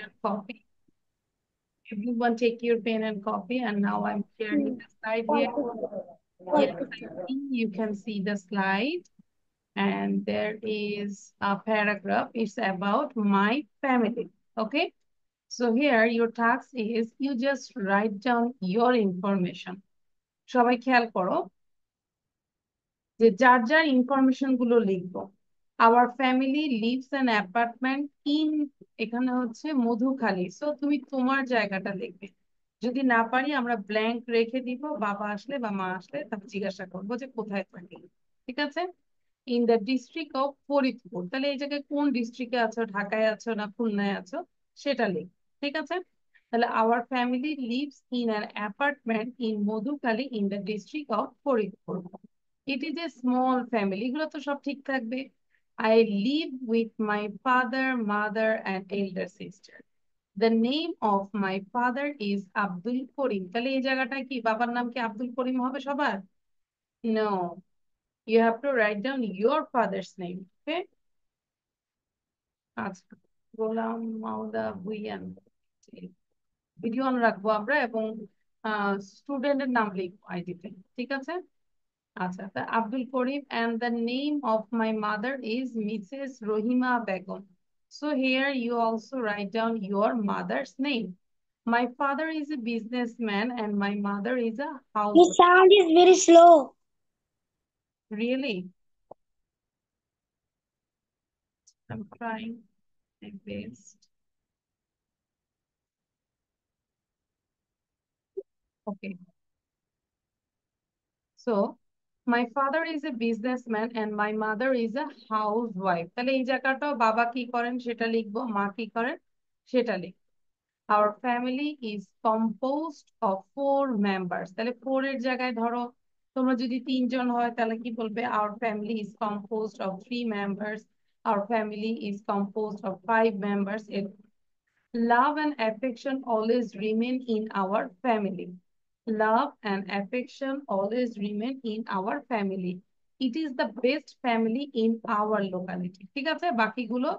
and copy. Everyone take your pen and copy, and now I'm sharing the slide here. Yes, I think you can see the slide, and there is a paragraph. It's about my family. Okay. So here your task is you just write down your information. সবাই খেয়াল করো যে যার যার information গুলো লিখবো। Hour family leaves an apartment in, এখানে হচ্ছে মধুখালী, সো তুমি তোমার জায়গাটা লিখবে। যদি না পারি আমরা ব্ল্যাঙ্ক রেখে দিব, বাবা আসলে বা মা আসলে তাকে জিজ্ঞাসা করবো যে কোথায় থাকি। ঠিক আছে। In the district of Faridpur, তাহলে এই জায়গায় কোন ডিস্ট্রিক্টে আছো, ঢাকায় আছো না খুলনায় আছো সেটা লিখ। ঠিক আছে। তাহলে our family lives in an apartment in Madhukhali in the district of Faridpur. It is a small family, এগুলো তো সব ঠিক থাকবে। I live with my father mother and elder sister. The name of my father is Abdul Karim, তাহলে এই জায়গাটা কি বাবার নাম কি আব্দুল করিম হবে সবার? No, you have to write down your father's name. Okay. আচ্ছা, গোলাম মাওলা ভুইয়ান ভিডিও অন রাখবো আমরা, এবং স্টুডেন্টের নাম লিখবো আইডিতে। ঠিক আছে। আচ্ছা, তা Abdul Karim, and the name of my mother is Mrs. Rohima Begum. So here you also write down your mother's name. My father is a businessman and my mother is a Your housewife. sound is very slow. Really? I'm trying my best. Okay. So, my father is a businessman and my mother is a housewife. তাহলে এই জায়গাটাও বাবা কি করেন সেটা লিখবো, মা কি করেন সেটা লিখবো। Our family is composed of 4 members. তাহলে 4 এর জায়গায় ধরো তোমরা যদি 3 জন হয় তাহলে কি বলবে? Our family is composed of 3 members. Our family is composed of 5 members. Love and affection always remain in our family. Love and affection always remain in our family. It is the best family in our locality. ঠিক আছে, বাকিগুলো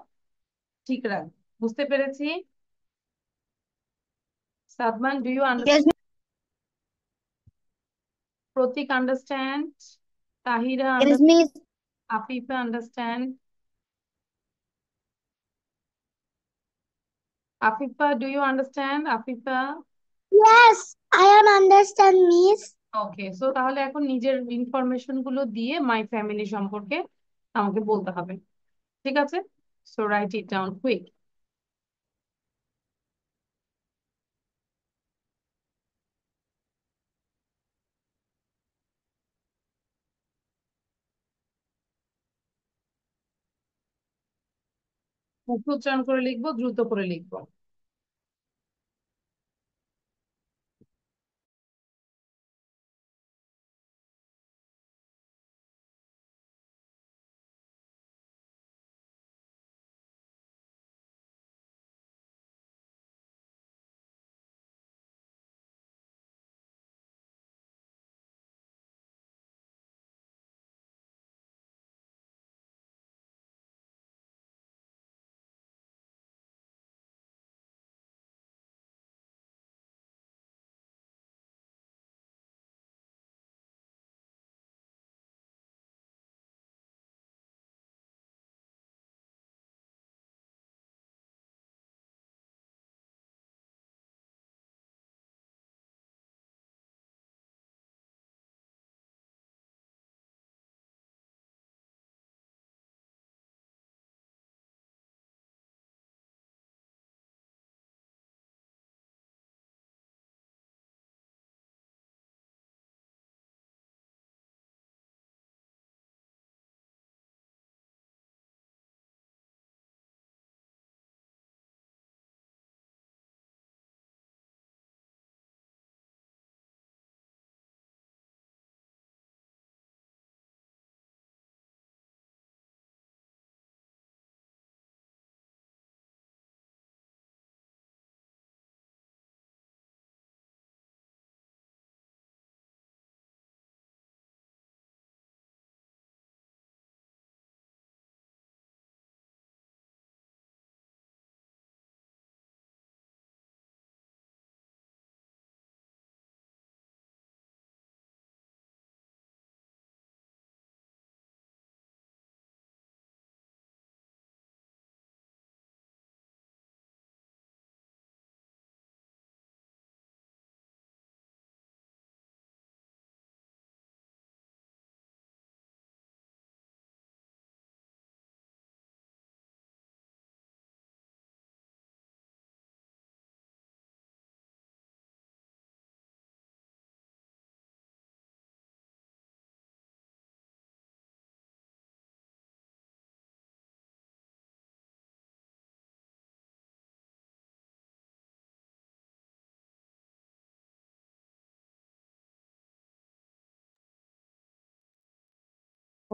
ঠিক রাখ। বুঝতে পেরেছি? Sadman, do you Yes, understand? Pratik understand? Tahira yes, understand? miss. Afifa understand? Afifa, do you understand? Afifa? Yes, I am understand, miss. Okay, so তাহলে এখন নিজের ইনফরমেশন গুলো দিয়ে মাই ফ্যামিলি সম্পর্কে আমাকে বলতে হবে। ঠিক আছে। So right it down quick. মুখ উচ্চারণ করে লিখবো, দ্রুত করে লিখবো।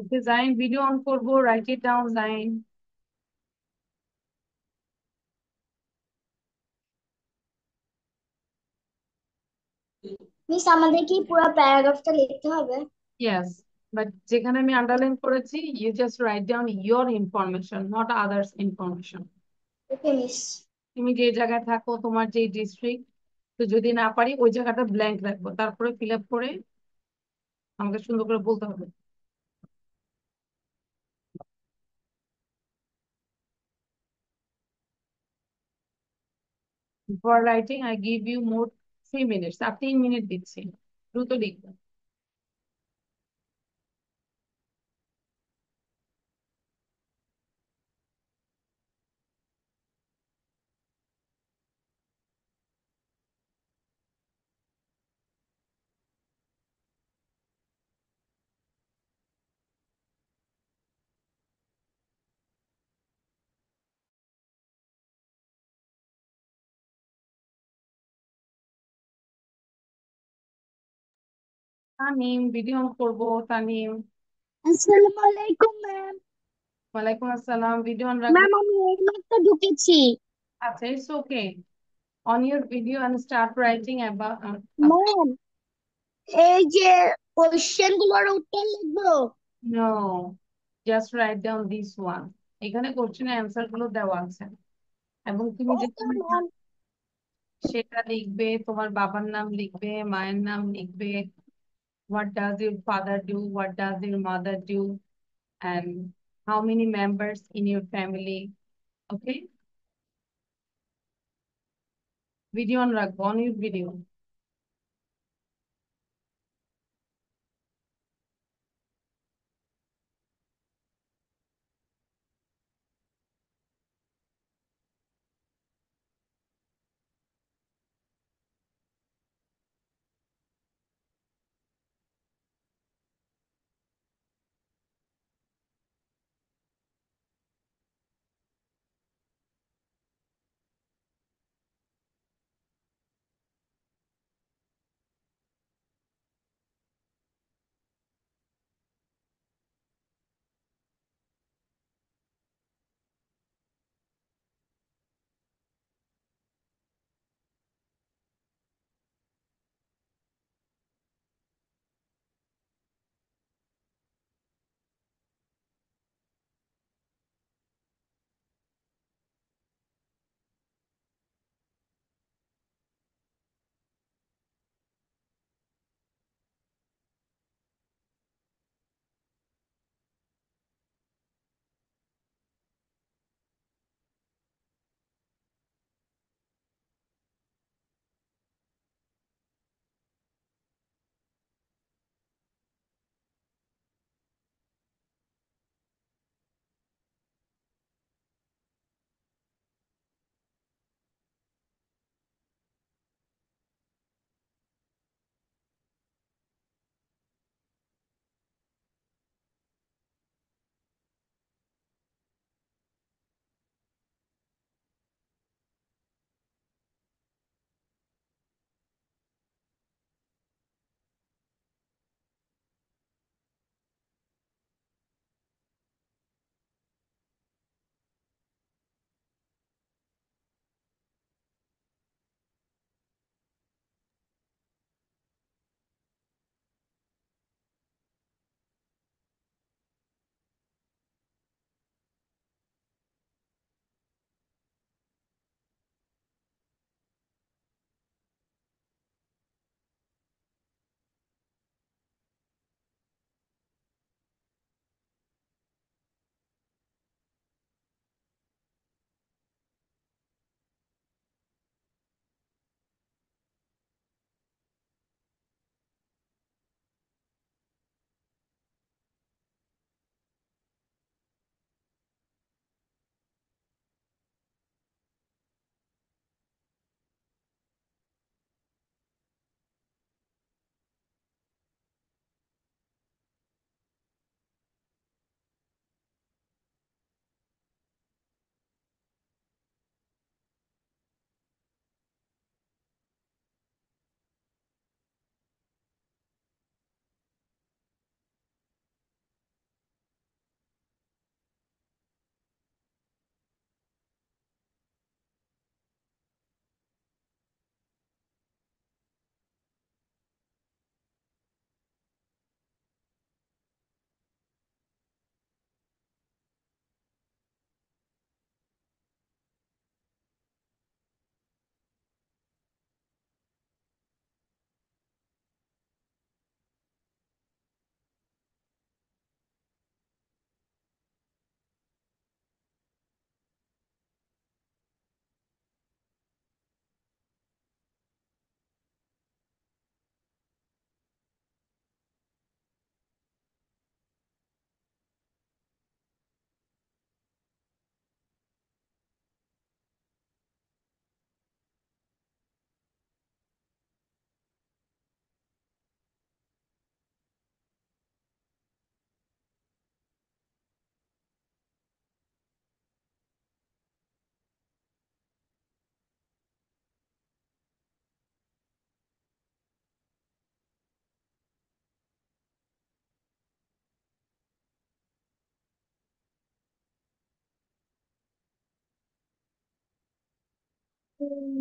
ওকে জাইন, ভিডিও অন করবো, right it down Zain. Miss আমাদের কি পুরো প্যারাগ্রাফটা লিখতে হবে? ইয়েস, বাট যেখানে আমি আন্ডারলাইন করেছি, you just write down your information, not others information. Okay miss. তুমি যে জায়গায় থাকো, তোমার যে ডিস্ট্রিক্ট, তো যদি না পারি ওই জায়গাটা ব্ল্যাঙ্ক রাখবো, তারপরে ফিল আপ করে আমাকে সুন্দর করে বলতে হবে। For writing I give you more 3 minutes, আর 3 মিনিট দিচ্ছি, দ্রুত লিখবো। তানিম, ভিডিও অন করবো, তানিম। আসসালামু আলাইকুম ম্যাম। ওয়ালাইকুম আসসালাম, ভিডিও অন রাখবো। ম্যাম আমি এইমাত্র ঢুকেছি। আচ্ছা, it's okay. On your video and start writing about ma'am এই যে কোশ্চেন গুলোর উত্তর লিখবো? no, just write down this one. এখানে কোশ্চেনের অ্যান্সার গুলো দেওয়া আছে, এবং তুমি ওকে যেখানে ম্যাম। সেটা লিখবে, তোমার বাবার নাম লিখবে, মায়ের নাম লিখবে, what does your father do, what does your mother do, and how many members in your family. Okay, video on রাখবো, on your video.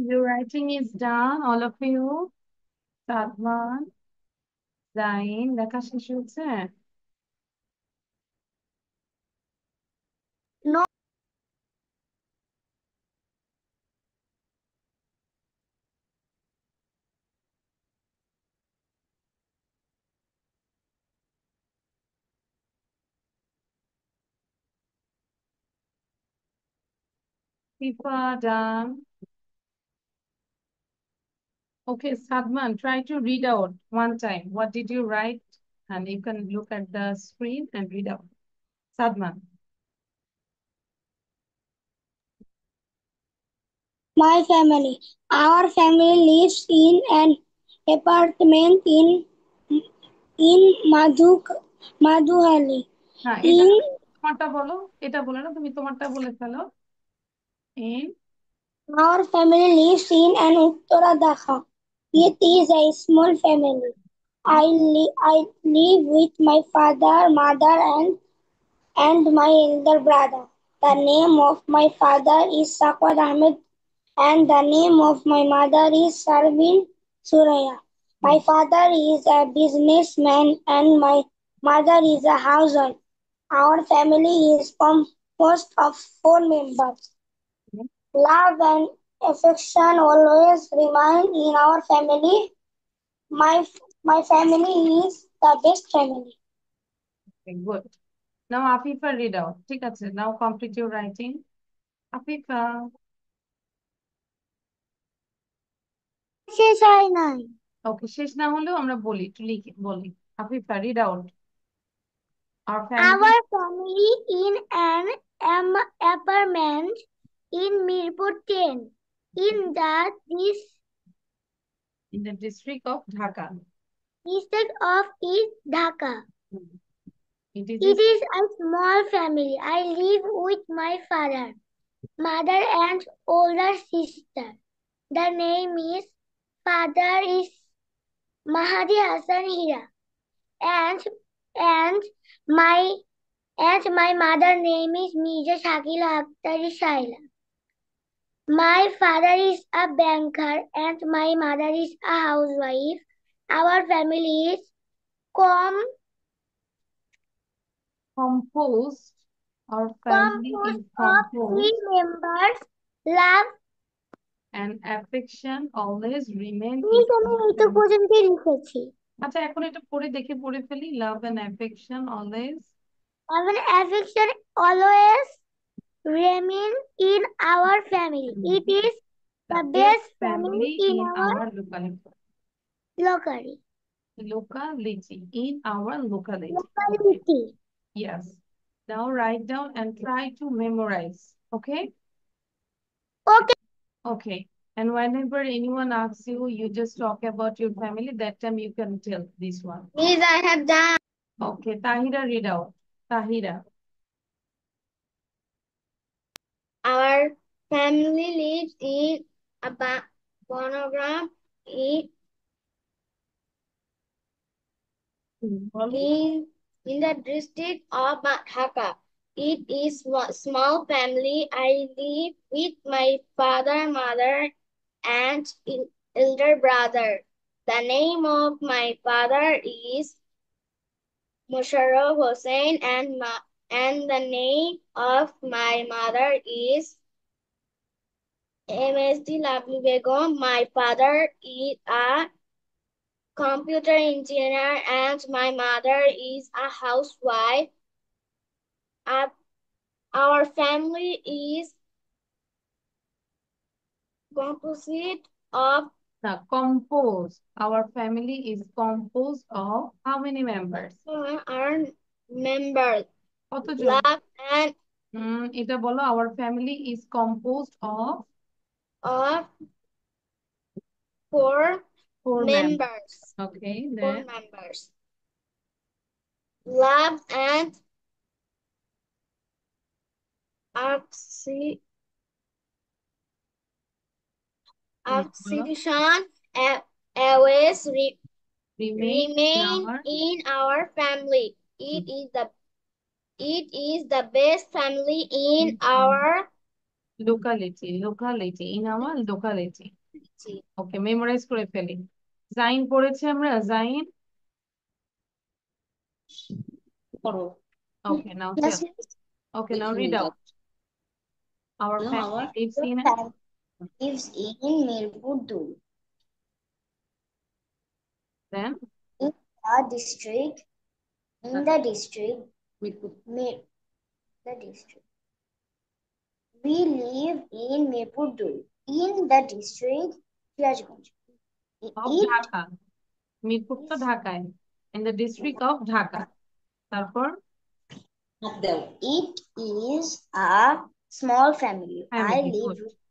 Your writing is done, all of you. Sadman, Zain, লেখা শেষ হয়েছে? No. Fifa, done. Okay, Sadman, try to read out one time. What did you write? And you can look at the screen and read out. Sadman. My family. Our family lives in an apartment in Madhuhali. হ্যাঁ, এটা In তোমারটা বলো। এটা বলে না, তুমি তোমারটা বলে ফেলো। In our family lives in an Uttaradakha. It is a small family. I live with my father, mother, and my elder brother. The name of my father is Sakwad Ahmed, and the name of my mother is Sarvin Suraya. My father is a businessman and my mother is a housewife. Our family is composed of 4 members. Love and affection always remain in our family. My my family is the best family. okay, good. Now Afifa read out. ঠিক আছে, now complete your writing. Afifa. শেষ হয় নাই। ওকে, শেষ না হলেও আমরা বলি, একটু লিখে বলি। Afifa, read out. Our family Our family in an apartment in Mirpur 10 in this in the district of Dhaka. district of East Dhaka. It is It is a small family. I live with my father, mother, and older sister. The name is father is Mahadi Hassan Hira, and and my my mother name is Mirza Shakila Akhtar Shaila. My father is a banker and my mother is a housewife. Our family is composed. Our family is composed of 3 composed members. Love and affection always remain in Miss, আমি our এই তো family. পর্যন্তই লিখেছি। আচ্ছা, এখন এটা পড়ে দেখে পড়ে ফেলি। Love and affection always Love and affection always remain in our family. It is the the best best family family in in our our locality. locality. In our locality. Okay. Locality. Yes. Now write down and try to memorize. Okay? Okay. Okay. And whenever anyone asks you, you just talk about your family. That time you can tell this one. Miss, I have done. Okay. Tahira, read out. Tahira. Our family lives in a monogram in the district of Dhaka. It is a small family. I live with my father, mother, and elder brother. The name of my father is Musharraf Hussain and the name of my mother is MSD Lovely Begum. My father is a computer engineer and my mother is a housewife. Our family is composite of Composed. Our family is composed of how many members? our members. কতজন? Love and এটা বলো, our family is composed of of four 4 members. members. Okay, Four then members. Love and oxy- oxidation always remain in remain our in our family. It is the best family in our locality in our locality. Okay, memorize করে ফেলি। জাইন পড়েছি আমরা, জাইন। ওকে, নাও Yes, tell. Okay, now read out. Our family lives in a, family lives in Mirpur Dul. then In the district, in the district, the district. We live in Mirpur Dul. In the district, Sirajganj. of It Dhaka. Mirpur তো ঢাকায়। In the district of Dhaka. তারপর it is a small family. I family, live good. with my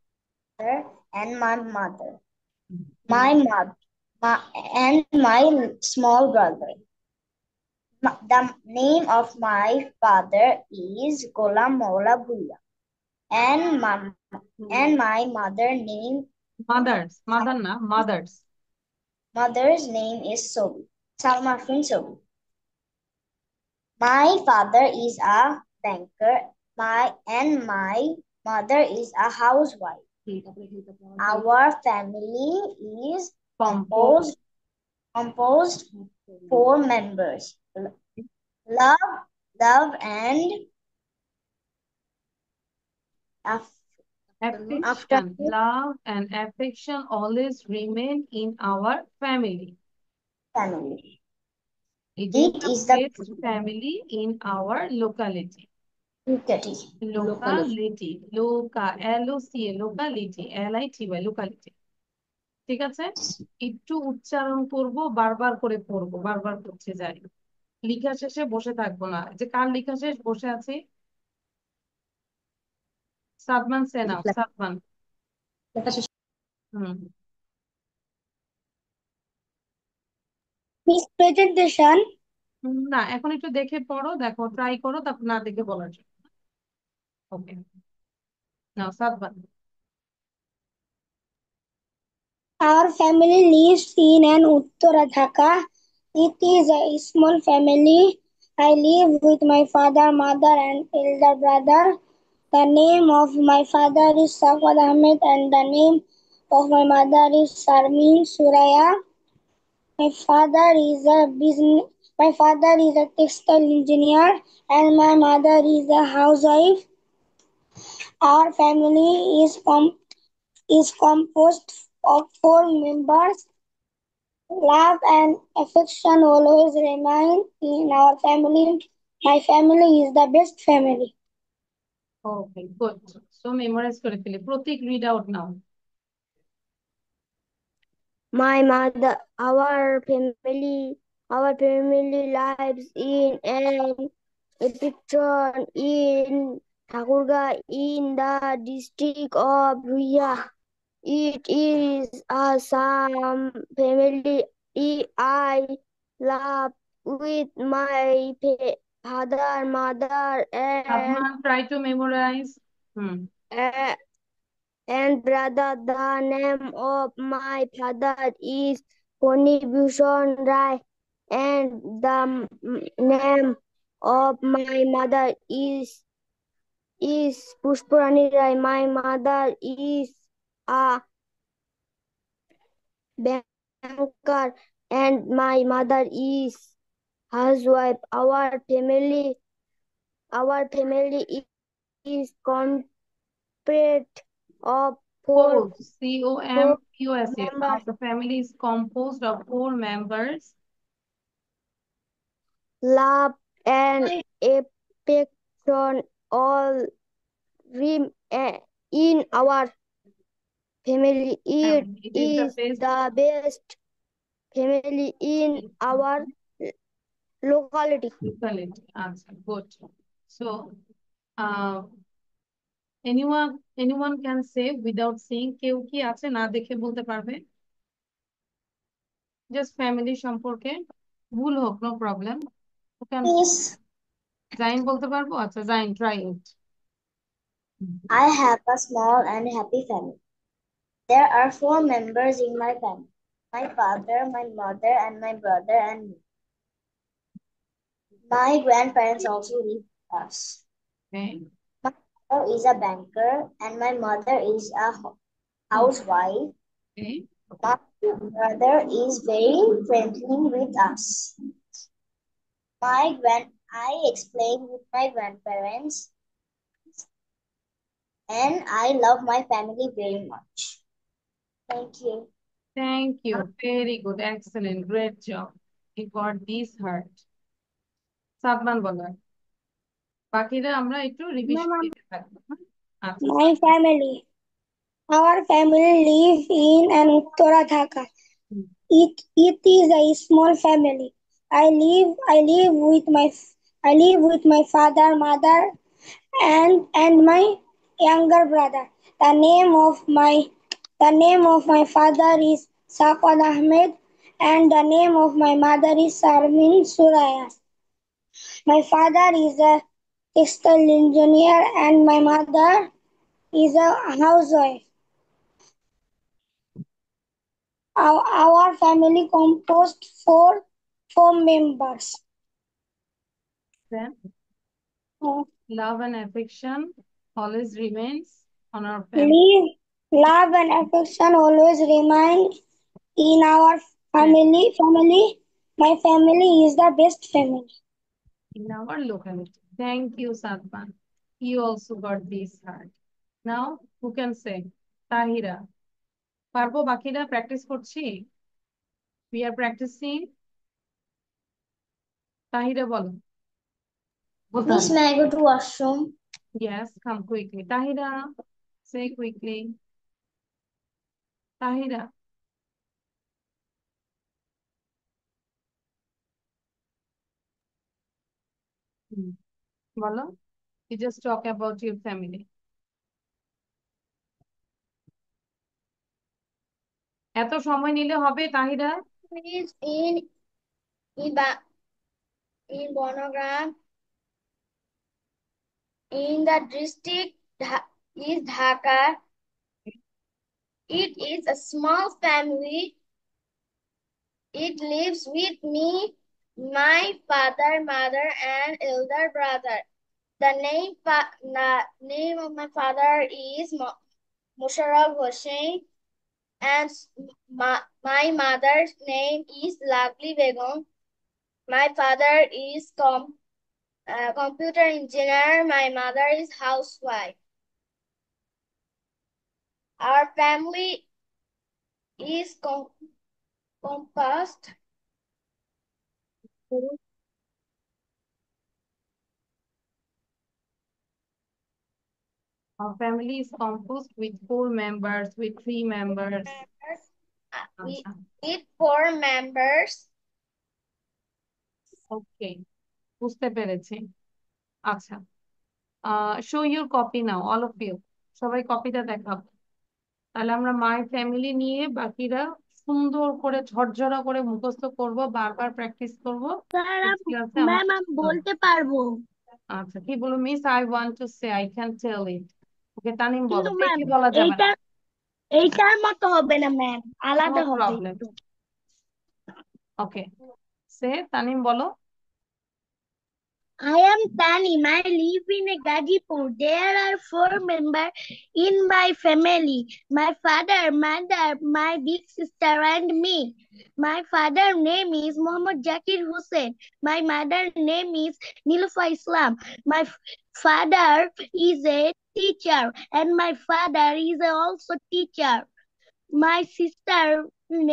father and my mother, and my small brother. The name of my father is Golam Mola Bhulla, and my mother's name is Sobi, Salma Fin Sobi. My father is a banker. My mother is a housewife. Our family is composed 4 members. Love and affection, love and affection always remain in our family. family. It It is is the the best family in our locality. locality. Locality, LOCA, locality, LITY, locality. ঠিক আছে, একটু উচ্চারণ করব, বারবার করে পড়বো, বারবার করতে যাই। লেখা শেষে বসে থাকবো না। যে কার লেখা শেষ বসে আছি? সাদমান সেনাও, সাদমান। হুম। His presentation. না, এখন একটু দেখে পড়ো, দেখো, ট্রাই করো, তারপর না দেখে বলার জন্য। ওকে, নাও Sadman. Our family lives in an Uttara Dhaka. It is a small family. I live with my father, mother, and elder brother. The name of my father is Safad Ahmed, and the name of my mother is Sarmin Suraya. My father is a business. My father is a textile engineer, and my mother is a housewife. Our family is composed of 4 members. Love and affection always remain in our family. My family is the best family. Okay, good. So memorise করে ফেলি। Pratik, read out now. My mother, our family lives in an picture in Thakurga in the district of Ruya. It is a some family I love with my father, mother, Sadman, try to memorize. Hmm. uh, and brother. The name of my father is Poni Bhushan Rai, and the name of my mother is Pushparani Rai. My mother is a banker, and my mother is housewife. Our family is composed of four COMPOSE. members. The family is composed of 4 members. Love and affection all in our family. It It is the is best the best family in our locality. locality. Answer. Good. So, uh, anyone can say without saying, কেউ কি আছে না দেখে বলতে পারবে? Just family সম্পর্কে, ভুল হোক, no problem. You can. Yes, Zain বলতে পারবো? আচ্ছা, Zain, try it. I have a small and happy family. There are 4 members in my family: my father, my mother, and my brother, and me. My grandparents also live with us. Okay. My father is a banker and my mother is a housewife. Okay. My brother is very friendly with us. I explain with my grandparents and I love my family very much. Thank you. Thank you. Very good. Excellent. Great job. You got this heart. Sadman বলো। বাকিরা আমরা একটু revision Mama, দিতে থাকবো, হ্যাঁ? আচ্ছা, my family. Our family live in an Uttara Dhaka. Hmm, It is a small family. I live with my father, mother, and my younger brother. The name of my father is Saqad Ahmed, and the name of my mother is Sarmin Suraya. My father is a textile engineer, and my mother is a housewife. Our family composed four members. then Uh, love and affection always remains on our family. Love and affection always remain in our family. My family is the best family. In our locality. Thank you, Sadman. You also got this heart. Now, who can say? Tahira. পারবো বাকিরা practice করছি? We are practicing. Tahira বলো। Miss, may I go to washroom? Yes, come quickly. Tahira, say quickly. Tahira. হুম, বলো। You just talk about your family. এত সময় নিলে হবে Tahira? Is in, in Bonogram in the district is Dhaka. It is a small family. It lives with me, my father, mother, and elder brother. The name of my father is Musharraf Hossain, and my mother's name is Lovely Begum. My father is computer engineer. My mother is housewife. Our family is composed. Our family is composed with 4 members, with 3 members. With, আচ্ছা, with 4 members. ওকে, বুঝতে পেরেছি। আচ্ছা, show your copy now, all of you. সবাই কপিটা দেখাবো। তাহলে আমরা my family নিয়ে বাকিরা সুন্দর করে ঝরঝরা করে মুখস্থ করব, বারবার প্র্যাকটিস করব। স্যার, ক্লাসে ম্যাম আমাদের আমি বলতে পারবো, আচ্ছা, কি বলো? Miss, I want to say, I can tell it. Okay, Tanim বলো। কিন্তু ম্যাম দেখে বলা যাবে না। এইটার মতো হবে না ম্যাম, নো আলাদা হবে প্রবলেম। একটু। ওকে, সে তানিম বলো। I am Tanim. I live in a Gajipur. There are 4 members in my family. My father, mother, my big sister, and me. My father name is Muhammad Jakir Hussain. My mother name is Nilufa Islam. My father is a teacher, and my father is also teacher. My sister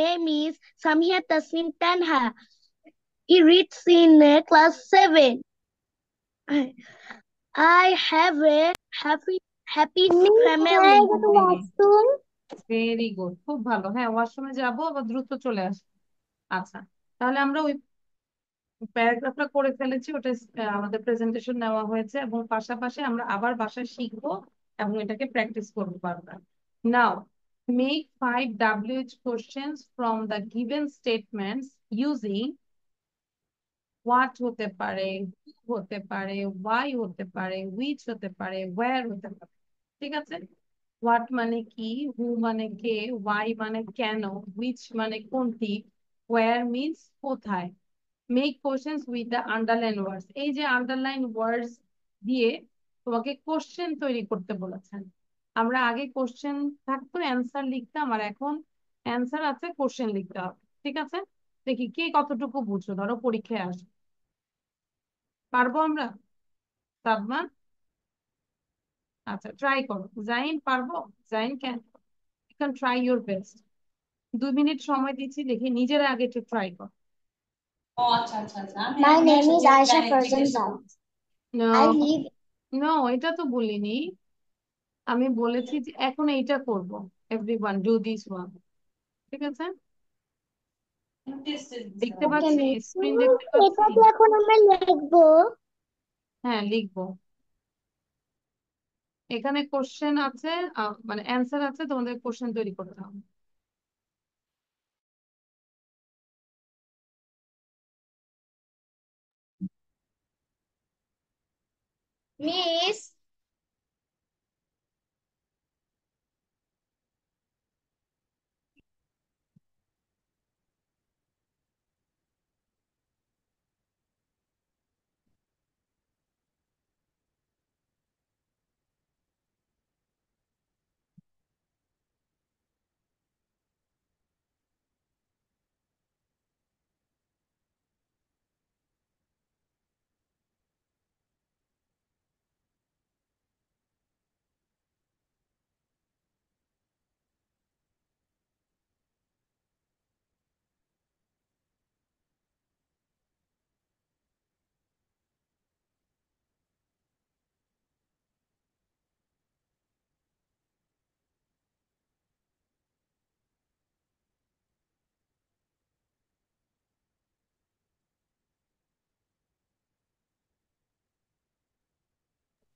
name is Samia Tasnim Tanha. He reads in class 7. I have a happy family. Very good, খুব ভালো। হ্যাঁ, ওয়াশরুমে যাবো, আবার দ্রুত চলে আসবো। আচ্ছা, তাহলে আমরা ওই প্যারাগ্রাফটা করে ফেলেছি, ওটা আমাদের প্রেজেন্টেশন নেওয়া হয়েছে, এবং পাশাপাশি আমরা আবার বাসায় শিখবো এবং এটাকে প্র্যাকটিস করবো বারবার। Now, make 5 WH questions from the given statements using what হতে পারে, who হতে পারে, why হতে পারে, which হতে পারে, where হতে পারে। ঠিক আছে? হোয়াট মানে কি, হু মানে কে, ওয়াই মানে কেন, which মানে কোনটি, where means কোথায়। Make questions with the underline words. এই যে আন্ডারলাইন ওয়ার্ডস দিয়ে তোমাকে কোশ্চেন তৈরি করতে বলেছেন। আমরা আগে কোশ্চেন থাকতো, অ্যান্সার লিখতাম, আর এখন অ্যান্সার আছে, কোশ্চেন লিখতে হবে। ঠিক আছে, দেখি কে কতটুকু বুঝো, ধরো পরীক্ষায় আসো। পারবো আমরা? সাদমান? আচ্ছা, ট্রাই করো। জাইন পারবো? Zain can, you can try your best. 2 minute সময় দিচ্ছি, দেখি নিজেরা আগে একটু ট্রাই করো। My name is Aisha Farzan. I no, live. No, এটা তো বলিনি। আমি বলেছি যে এখন এইটা করব। Everyone do this one. ঠিক আছে, দেখতে Okay, পাচ্ছি, miss. স্ক্রিন দেখতে পাচ্ছি। এটা কি এখন আমরা লিখবো? হ্যাঁ, লিখবো। এখানে কোশ্চেন আছে, মানে অ্যান্সার আছে, তোমাদের কোশ্চেন তৈরি করতে হবে। Miss,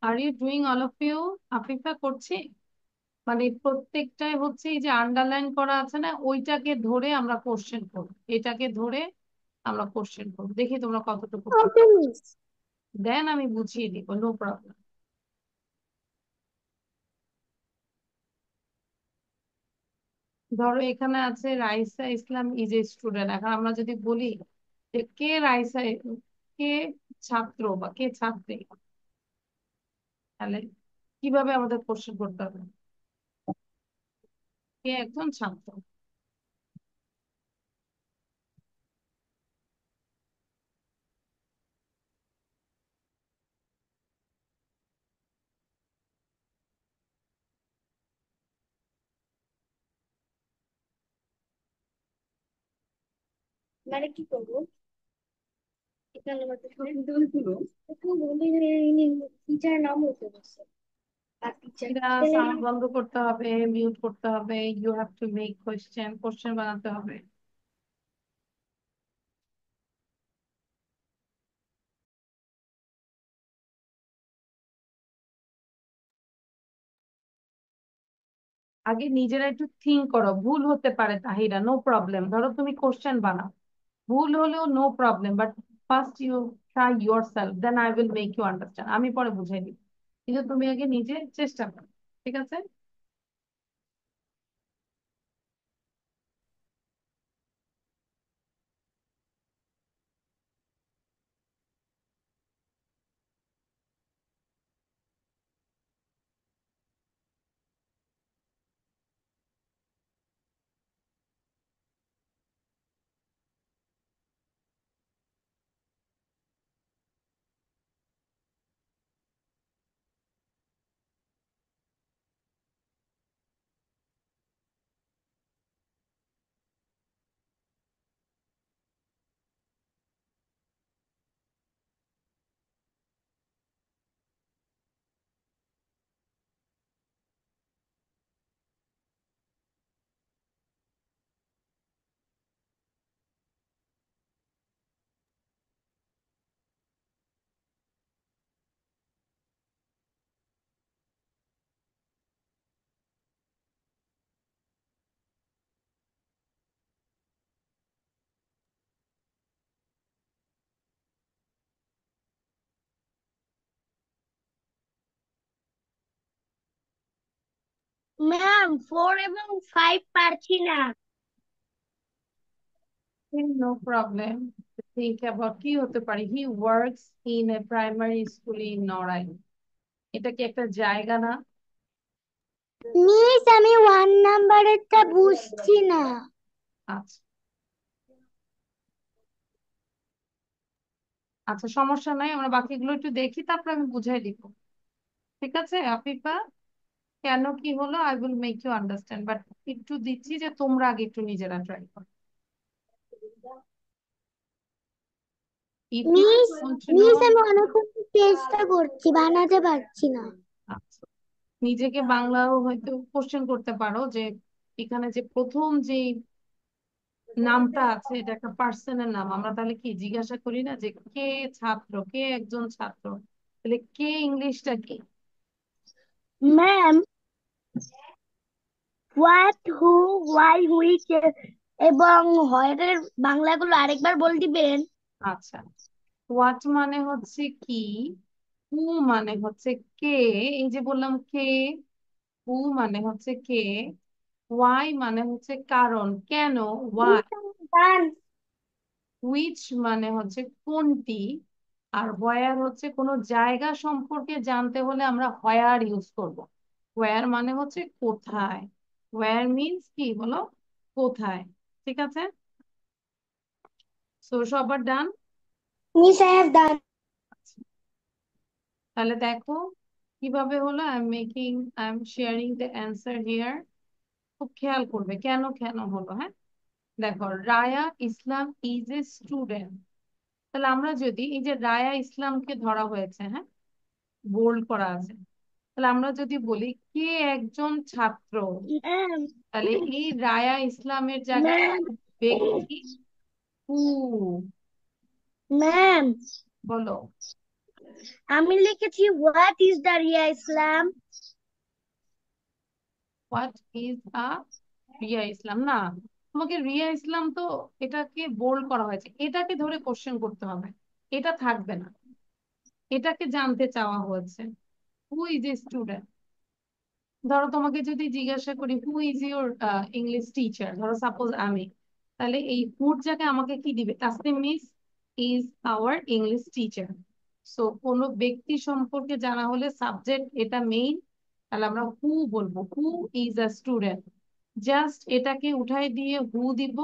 are you doing all of you? Afifa করছি, মানে প্রত্যেকটাই হচ্ছে এই যে আন্ডারলাইন করা আছে না, ওইটাকে ধরে আমরা কোশ্চেন করব, এটাকে ধরে আমরা কোশ্চেন করব। দেখি তোমরা কতটুকু পারো। okay, miss. দেন আমি বুঝিয়ে দিব, নো প্রবলেম। ধরো এখানে আছে রাইসা ইসলাম ইজ এ স্টুডেন্ট। এখন আমরা যদি বলি যে কে রাইসা, কে ছাত্র বা কে ছাত্রী, তাহলে কিভাবে আমাদের কোশ্চেন করতে হবে? কে একজন ছাত্র। মানে কি করবো? এখানে আমাকে একটু বলি যে টিচার নাম হতে বসে আর টিচার এটা ছেলে সাউন্ড নাম। বন্ধ করতে হবে, মিউট করতে হবে, you have to make question, question বানাতে হবে। আগে নিজেরা একটু থিঙ্ক করো, ভুল হতে পারে তাহিরা, নো প্রবলেম, ধরো তুমি কোশ্চেন বানাও, ভুল হলেও no problem, but first you try yourself, then I will make you understand, আমি পরে বুঝাই দিই, কিন্তু তুমি আগে নিজে চেষ্টা করো। ঠিক আছে, ম্যাম 4 এবং 5 পারছি না। No problem. থিঙ্ক অ্যাবাউট কি হতে পারে, হি works in a primary school in Narail. এটা কি একটা জায়গা না? মিস আমি 1 নাম্বারেরটা বুঝছি না। আচ্ছা আচ্ছা, সমস্যা নাই, আমরা বাকিগুলো একটু দেখি, তারপর আমি বুঝাই দিব। ঠিক আছে আফিফা, কেন কি হলো I will make you understand, but একটু দিচ্ছি যে তোমরা আগে একটু নিজেরা ট্রাই করো। If you miss want to know. Miss আমি অনেকক্ষণ চেষ্টা করছি, বানাতে পারছি না। আচ্ছা, নিজেকে বাংলাও হয়তো কোশ্চেন করতে পারো যে এখানে যে প্রথম যে নামটা আছে এটা একটা পার্সনের নাম, আমরা তাহলে কি জিজ্ঞাসা করি না যে কে ছাত্র, কে একজন ছাত্র, তাহলে কে ইংলিশটা কি? Ma'am, what, who, why, which এবং হোয়ারের বাংলাগুলো আরেকবার বল দিবেন? আচ্ছা, হোয়াট মানে হচ্ছে কি, হু মানে হচ্ছে কে, এই যে বললাম কে, হু মানে হচ্ছে কে, ওয়াই মানে হচ্ছে কারণ, কেন, ওয়াই, ডান। হুইচ মানে হচ্ছে কোনটি, আর হোয়ার হচ্ছে কোনো জায়গা সম্পর্কে জানতে হলে আমরা হোয়ার ইউজ করব। হোয়ার মানে হচ্ছে কোথায়, হোয়ার মিন্স কি বলো, কোথায়। ঠিক আছে, সো সবার done. Miss I have done. তাহলে দেখো কিভাবে হলো, I am sharing the answer here. খুব খেয়াল করবে কেন কেন হলো, হ্যাঁ। দেখো, Raya Islam is a student, তাহলে আমরা যদি এই যে রায়া ইসলামকে ধরা হয়েছে, হ্যাঁ, বোল্ড করা আছে, তাহলে আমরা যদি বলি কে একজন ছাত্র, ম্যাম, তাহলে এই রায়া ইসলামের জায়গায় ম্যাম, ব্যক্তি হু, ম্যাম, বলো। আমি লিখেছি what is the Riya Islam. What is a Riya Islam, না, তোমাকে রিয়া ইসলাম তো এটাকে বোল্ড করা হয়েছে, এটাকে ধরে কোশ্চেন করতে হবে, এটা থাকবে না, এটাকে জানতে চাওয়া হয়েছে। হু ইজ এ স্টুডেন্ট, ধরো তোমাকে যদি জিজ্ঞাসা করি who is your English teacher, ধরো সাপোজ আমি, তাহলে এই হুর জায়গায় আমাকে কি দিবে, Tasnim miss is our English teacher. So কোনো ব্যক্তি সম্পর্কে জানা হলে সাবজেক্ট এটা মেইন, তাহলে আমরা হু বলবো, who is a student, just এটাকে উঠাই দিয়ে হু দিব,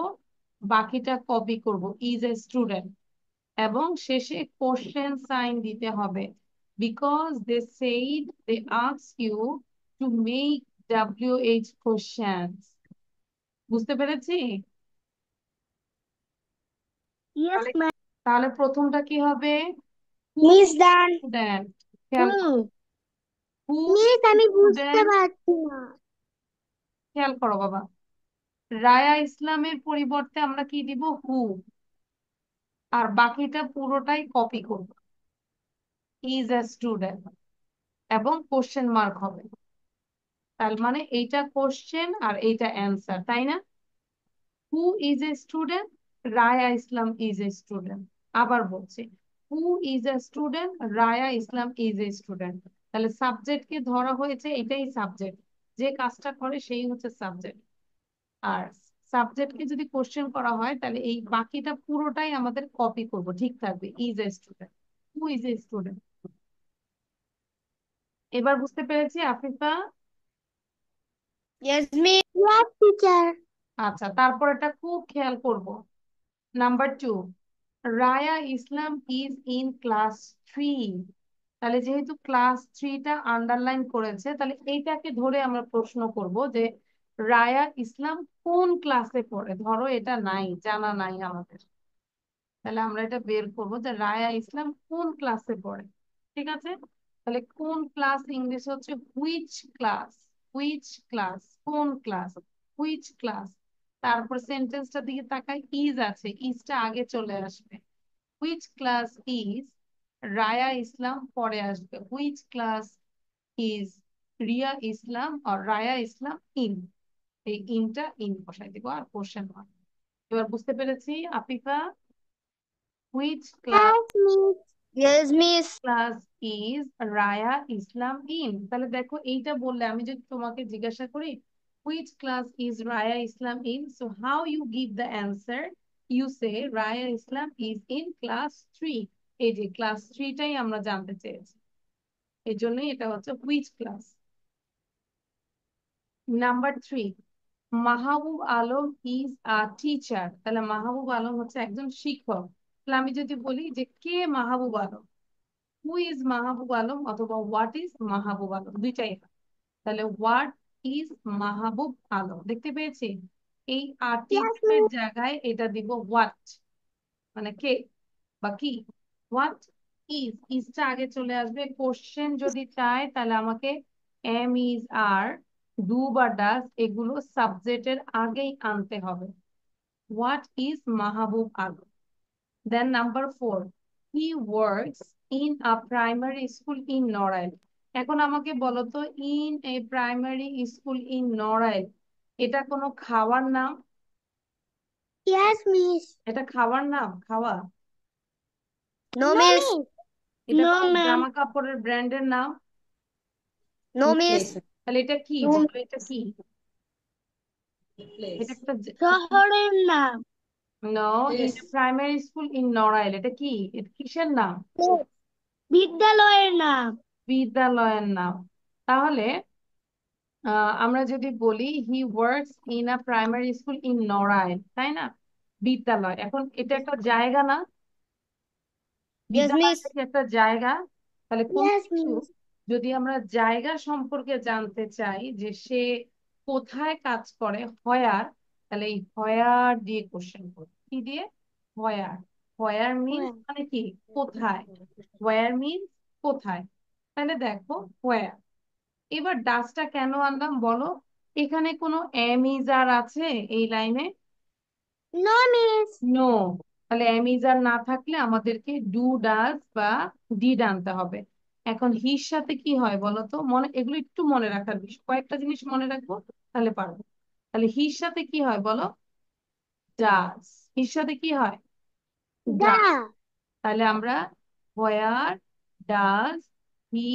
বাকিটা কপি করব ইজ এ স্টুডেন্ট, এবং শেষে কোশ্চেন সাইন দিতে হবে, because they said they ask you to make WH questions. বুঝতে পেরেছি? ইয়েস তাহলে ম্যাম। তাহলে প্রথমটা কি হবে, who miss is done. Student, খেয়াল করো, হুম। হু ইজ মিস আমি বুঝতে স্টুডেন্ট, পারছি না। খেয়াল করো বাবা, রায়া ইসলামের পরিবর্তে আমরা কি দিব, হু, আর বাকিটা পুরোটাই কপি করব, ইজ আ স্টুডেন্ট, এবং কোশ্চেন মার্ক হবে, তার মানে এইটা কোশ্চেন আর এইটা অ্যান্সার, তাই না? Who is a student, Raya Islam is a student. আবার বলছি, who is a student, Raya Islam is a student, তাহলে সাবজেক্টকে ধরা হয়েছে, এটাই সাবজেক্ট, যে কাজটা করে সেই হচ্ছে সাবজেক্ট। আর সাবজেক্টকে যদি কোশ্চেন করা হয় তাহলে এই বাকিটা পুরোটাই আমাদের কপি করব, ঠিক থাকবে is a student, who is a student. এবার বুঝতে পেরেছি Afifa? Yes miss. Yes teacher. আচ্ছা, তারপর এটা খুব খেয়াল করব, number 2, Raya Islam is in class 3, তাহলে যেহেতু ক্লাস 3টা আন্ডারলাইন করেছে, তাহলে এইটাকে ধরে আমরা প্রশ্ন করব যে রায়া ইসলাম কোন ক্লাসে পড়ে, ধরো এটা নাই, জানা নাই আমাদের, তাহলে আমরা এটা বের করব যে রায়া ইসলাম কোন ক্লাসে পড়ে। ঠিক আছে, তাহলে কোন ক্লাস ইংলিশ হচ্ছে হুইচ ক্লাস, হুইচ ক্লাস, কোন ক্লাস, হুইচ ক্লাস। তারপর সেন্টেন্সটা দিকে তাকাই, ইজ আছে, ইজটা আগে চলে আসবে, which class is Raya Islam পরে আসবে, which class is Riya Islam আর রায়া ইসলাম ইন, এই ইনটা ইন বসাই দিব আর কোশ্চেন মার্ক। এবার বুঝতে পেরেছি Afifa? Which class yes miss. Yes miss. Class is Raya Islam in, তাহলে দেখো এইটা বললে আমি যদি তোমাকে জিজ্ঞাসা করি which class is Raya Islam in, so how you give the answer, you say Raya Islam is in class 3, এই যে ক্লাস 3টাই আমরা জানতে চেয়েছি। এই জন্যই এটা হচ্ছে which class. Number 3, Mahbub Alam is a teacher. তাহলে মাহবুব আলম হচ্ছে একজন শিক্ষক। তাহলে আমি যদি বলি যে কে মাহবুব আলম, হু ইজ মাহবুব আলম, অথবা হোয়াট ইজ মাহবুব আলম, দুইটাই হয়। তাহলে হোয়াট ইজ মাহবুব আলম, দেখতে পেয়েছি? এই Yes, আর্টিকেলের জায়গায় এটা দিব হোয়াট, মানে কে বা কি। হোয়াট ইজটা আগে চলে আসবে। কোশ্চেন যদি চায় তাহলে আমাকে এম ইজ আর ডু বা ডাজ এগুলো সাবজেক্টের আগেই আনতে হবে। What is Mahbub Alam. Then number 4, he works in a primary school in Narail. এখন আমাকে বলো তো, in a primary school in Narail এটা কোনো খাওয়ার নাম? yes, miss. এটা খাওয়ার নাম? খাওয়া? No, No, miss. miss. এটা No, কোনো ma'am. জামা কাপড়ের ব্র্যান্ডের নাম? No, miss. তাহলে এটা কি No, বলো, এটা কি? এটা একটা শহরের নাম। No, in primary school in Narail এটা কি? এটা কিসের নাম? বিদ্যালয়ের নাম। বিদ্যালয়ের নাম। তাহলে আমরা যদি বলি হি works in a primary school in Narail, তাই না? বিদ্যালয়, এখন এটা একটা জায়গা না? Yes, বিদ্যালয়টা miss. কি একটা জায়গা? তাহলে কোন Yes, কিছু miss. যদি আমরা জায়গা সম্পর্কে জানতে চাই যে সে কোথায় কাজ করে, হয়ার, তাহলে এই হয়ার দিয়ে কোশ্চেন করব। কি দিয়ে? হয়ার। হয়ার মিনস মানে কি? কোথায়। ওয়্যার মিনস কোথায়। তাহলে দেখো হোয়ার। এবার ডাসটা কেন আনলাম বলো? এখানে কোনো এম ইজ আর আছে এই লাইনে? No, miss. নো। তাহলে এম ইজ আর না থাকলে আমাদেরকে ডু ডাজ বা ডিড আনতে হবে। এখন হির সাথে কি হয় বলো তো? মনে, এগুলো একটু মনে রাখার বিষয়, কয়েকটা জিনিস মনে রাখবো তাহলে পারবো। তাহলে হির সাথে কি হয় বলো? ডাজ। হির সাথে কি হয়? ডাজ। The. তাহলে আমরা হোয়ার ডাজ হি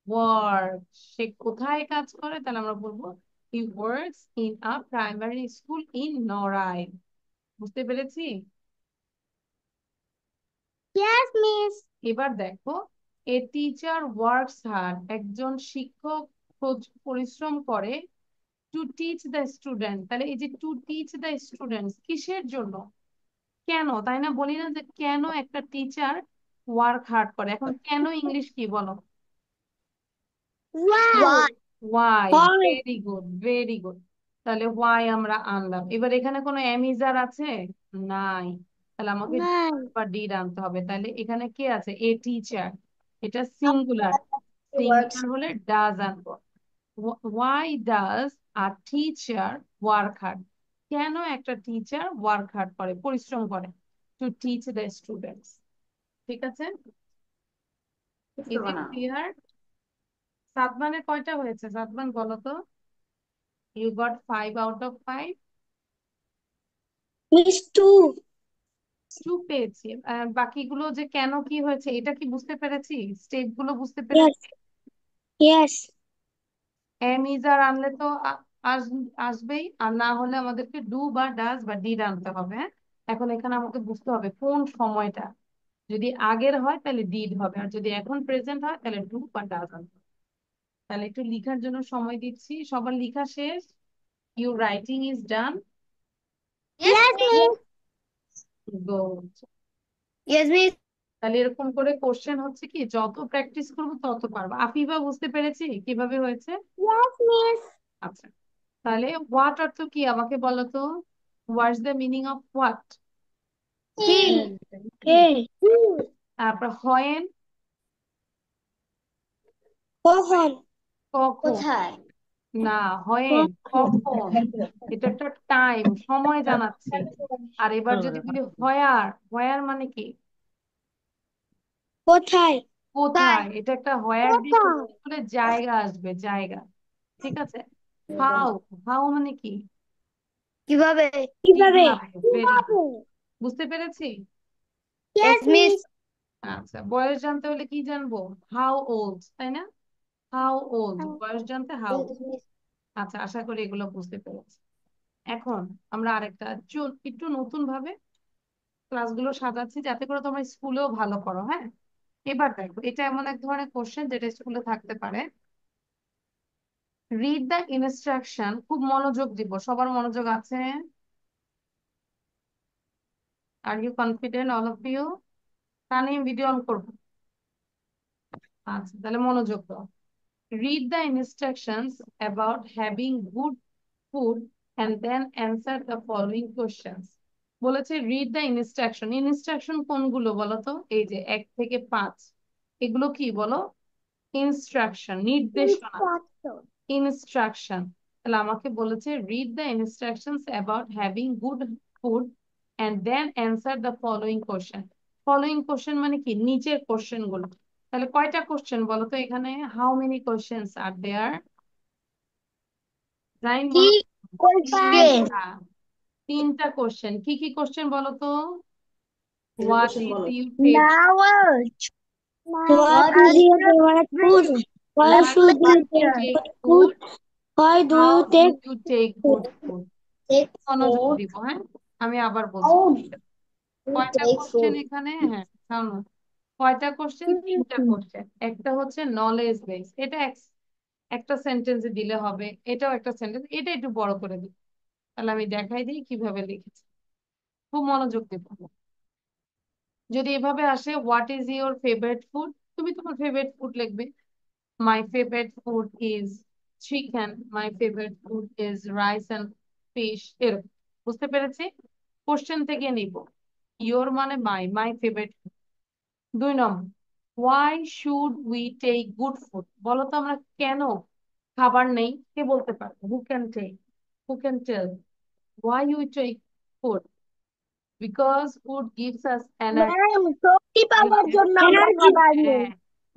ওয়ার্ক, সে কোথায় কাজ করে? তাহলে আমরা বলবো হি works in a primary school in Narail. বুঝতে পেরেছি? Yes, miss. এবার দেখো, এ টিচার ওয়ার্কস হার্ড, একজন শিক্ষক পরিশ্রম করে টু টিচ দ্য স্টুডেন্ট। তাহলে এই যে টু টিচ দ্য স্টুডেন্টস কিসের জন্য? কেন, তাই না? বলি না যে কেন একটা টিচার ওয়ার্ক হার্ড করে। এখন কেন ইংলিশ কি বলো? Why? Why? Why. Why? Very good, very good. তাহলে ওয়াই আমরা আনলাম। এবার এখানে কোনো এমিজার আছে? নাই। তাহলে আমাকে Nine. বা ডিড আনতে হবে। তাহলে এখানে কে আছে? A teacher. এটা সিঙ্গুলার। Works. সিঙ্গুলার হলে ডাজ আনবো। Why does a teacher work hard? কেন একটা টিচার ওয়ার্ক হার্ড করে, পরিশ্রম করে? To teach the students. ঠিক আছে? Is it clear? সাদমানের কয়টা হয়েছে? সাদমান বলো তো। You got 5 out of 5। Miss two. চুপ পেয়েছি। বাকিগুলো যে কেন কি হয়েছে এটা কি বুঝতে পেরেছি? স্টেপ গুলো বুঝতে Yes. পেরেছি? Yes. এম ইজ আর আনলে তো আসবেই, আর না হলে আমাদেরকে ডু বা ডাজ বা ডিড আনতে হবে। হ্যাঁ, এখন এখানে আমাকে বুঝতে হবে কোন সময়টা। যদি আগের হয় তাহলে ডিড হবে, আর যদি এখন প্রেজেন্ট হয় তাহলে ডু বা ডাজ আনতে হবে। তাহলে একটু লিখার জন্য সময় দিচ্ছি। সবার লিখা শেষ? Your writing is done? Yes, Yes, miss. miss. Good. Yes, miss. তাহলে এরকম করে কোশ্চেন হচ্ছে কি, যত প্র্যাকটিস করবো তত পারবো। আফিফা, বুঝতে পেরেছি কিভাবে হয়েছে? Yes, miss. আচ্ছা, তাহলে হোয়াট অর্থ কি আমাকে বলো তো? What's the meaning of what? He. Hey. তারপর হয়েন? কখন? কখন? কোথায়? না, হয়েন কখন? কখন, এটা একটা টাইম, সময় জানাচ্ছে। আর এবার যদি বলি হয়ার, হয়ার মানে কি? কোথায়? কোথায়। এটা একটা হয়ার দিয়ে কোথায়? কোথায় বলে জায়গা আসবে, জায়গা। ঠিক আছে? হাউ, হাউ মানে কি? কিভাবে? কিভাবে? কিভাবে। ভেরি কিভাবে? গুড। বুঝতে পেরেছি? Yes, Yes, miss. miss. আচ্ছা, বয়স জানতে হলে কি জানবো? হাউ ওল্ড, তাই না? হাউ ওল্ড, বয়স জানতে হাউ। Yes, miss. আচ্ছা, আশা করি এগুলো বুঝতে পেরেছি। এখন আমরা আরেকটা একটু নতুন ভাবে ক্লাসগুলো সাজাচ্ছি যাতে করে তোমরা স্কুলেও ভালো করো। হ্যাঁ, এবার দেখো, এটা এমন এক ধরনের কোশ্চেন যেটা স্কুলে থাকতে পারে। রিড দ্য ইনস্ট্রাকশন, খুব মনোযোগ দিব, সবার মনোযোগ আছে? Are you confident all of you? তাহলে ভিডিও অন করবো। আচ্ছা, তাহলে মনোযোগ দাও। Read the instructions about having good food and then answer the following questions. বলেছে read the instruction. ইনস্ট্রাকশন কোনগুলো বলো তো? এই যে 1 থেকে 5, এগুলো কি বলো? ইনস্ট্রাকশন, নির্দেশনা, ইনস্ট্রাকশন। তাহলে আমাকে বলেছে read the instructions about having good food and then answer the following question. Following question মানে কি? নিচের কোশ্চেন গুলো। তাহলে কয়টা কোশ্চেন বলো তো এখানে? হাউ মেনি কোশ্চেন্স আর দেয়ার? জাইন বলো। Question. তিনটা কোশ্চেন। কি কি কোশ্চেন বলো তো? What is your favourite? What is your favorite food? Why Why should you do you take take good food? food? Why do How you do take you take food? good food? Take মনোযোগ food. দিব, হ্যাঁ? আমি আবার বলছি। How do you কয়টা take question food? এখানে? হ্যাঁ, শোনো। কয়টা কোশ্চেন? তিনটা কোশ্চেন। একটা হচ্ছে নলেজ বেস, এটা একটা সেন্টেন্সে দিলে হবে। এটাও একটা সেন্টেন্স, এটা একটু বড় করে দিই। তাহলে আমি দেখাই দিই কিভাবে লিখেছি। খুব মনোযোগ দিব। যদি এভাবে আসে what is your favourite food, তুমি তোমার ফেভারিট ফুড লিখবে। My favourite food is chicken, my favourite food is rice and fish, এরকম। বুঝতে পেরেছি? কোশ্চেন থেকে নিব। ইয়োর মানে my, my favourite. 2 number, why should we take good food, বলো তো আমরা কেন খাবার নেই? কে বলতে পারবে? Who can tell why you take food? Because food gives us energy. Ma'am, শক্তি পাওয়ার জন্য আমরা খাবার নেই।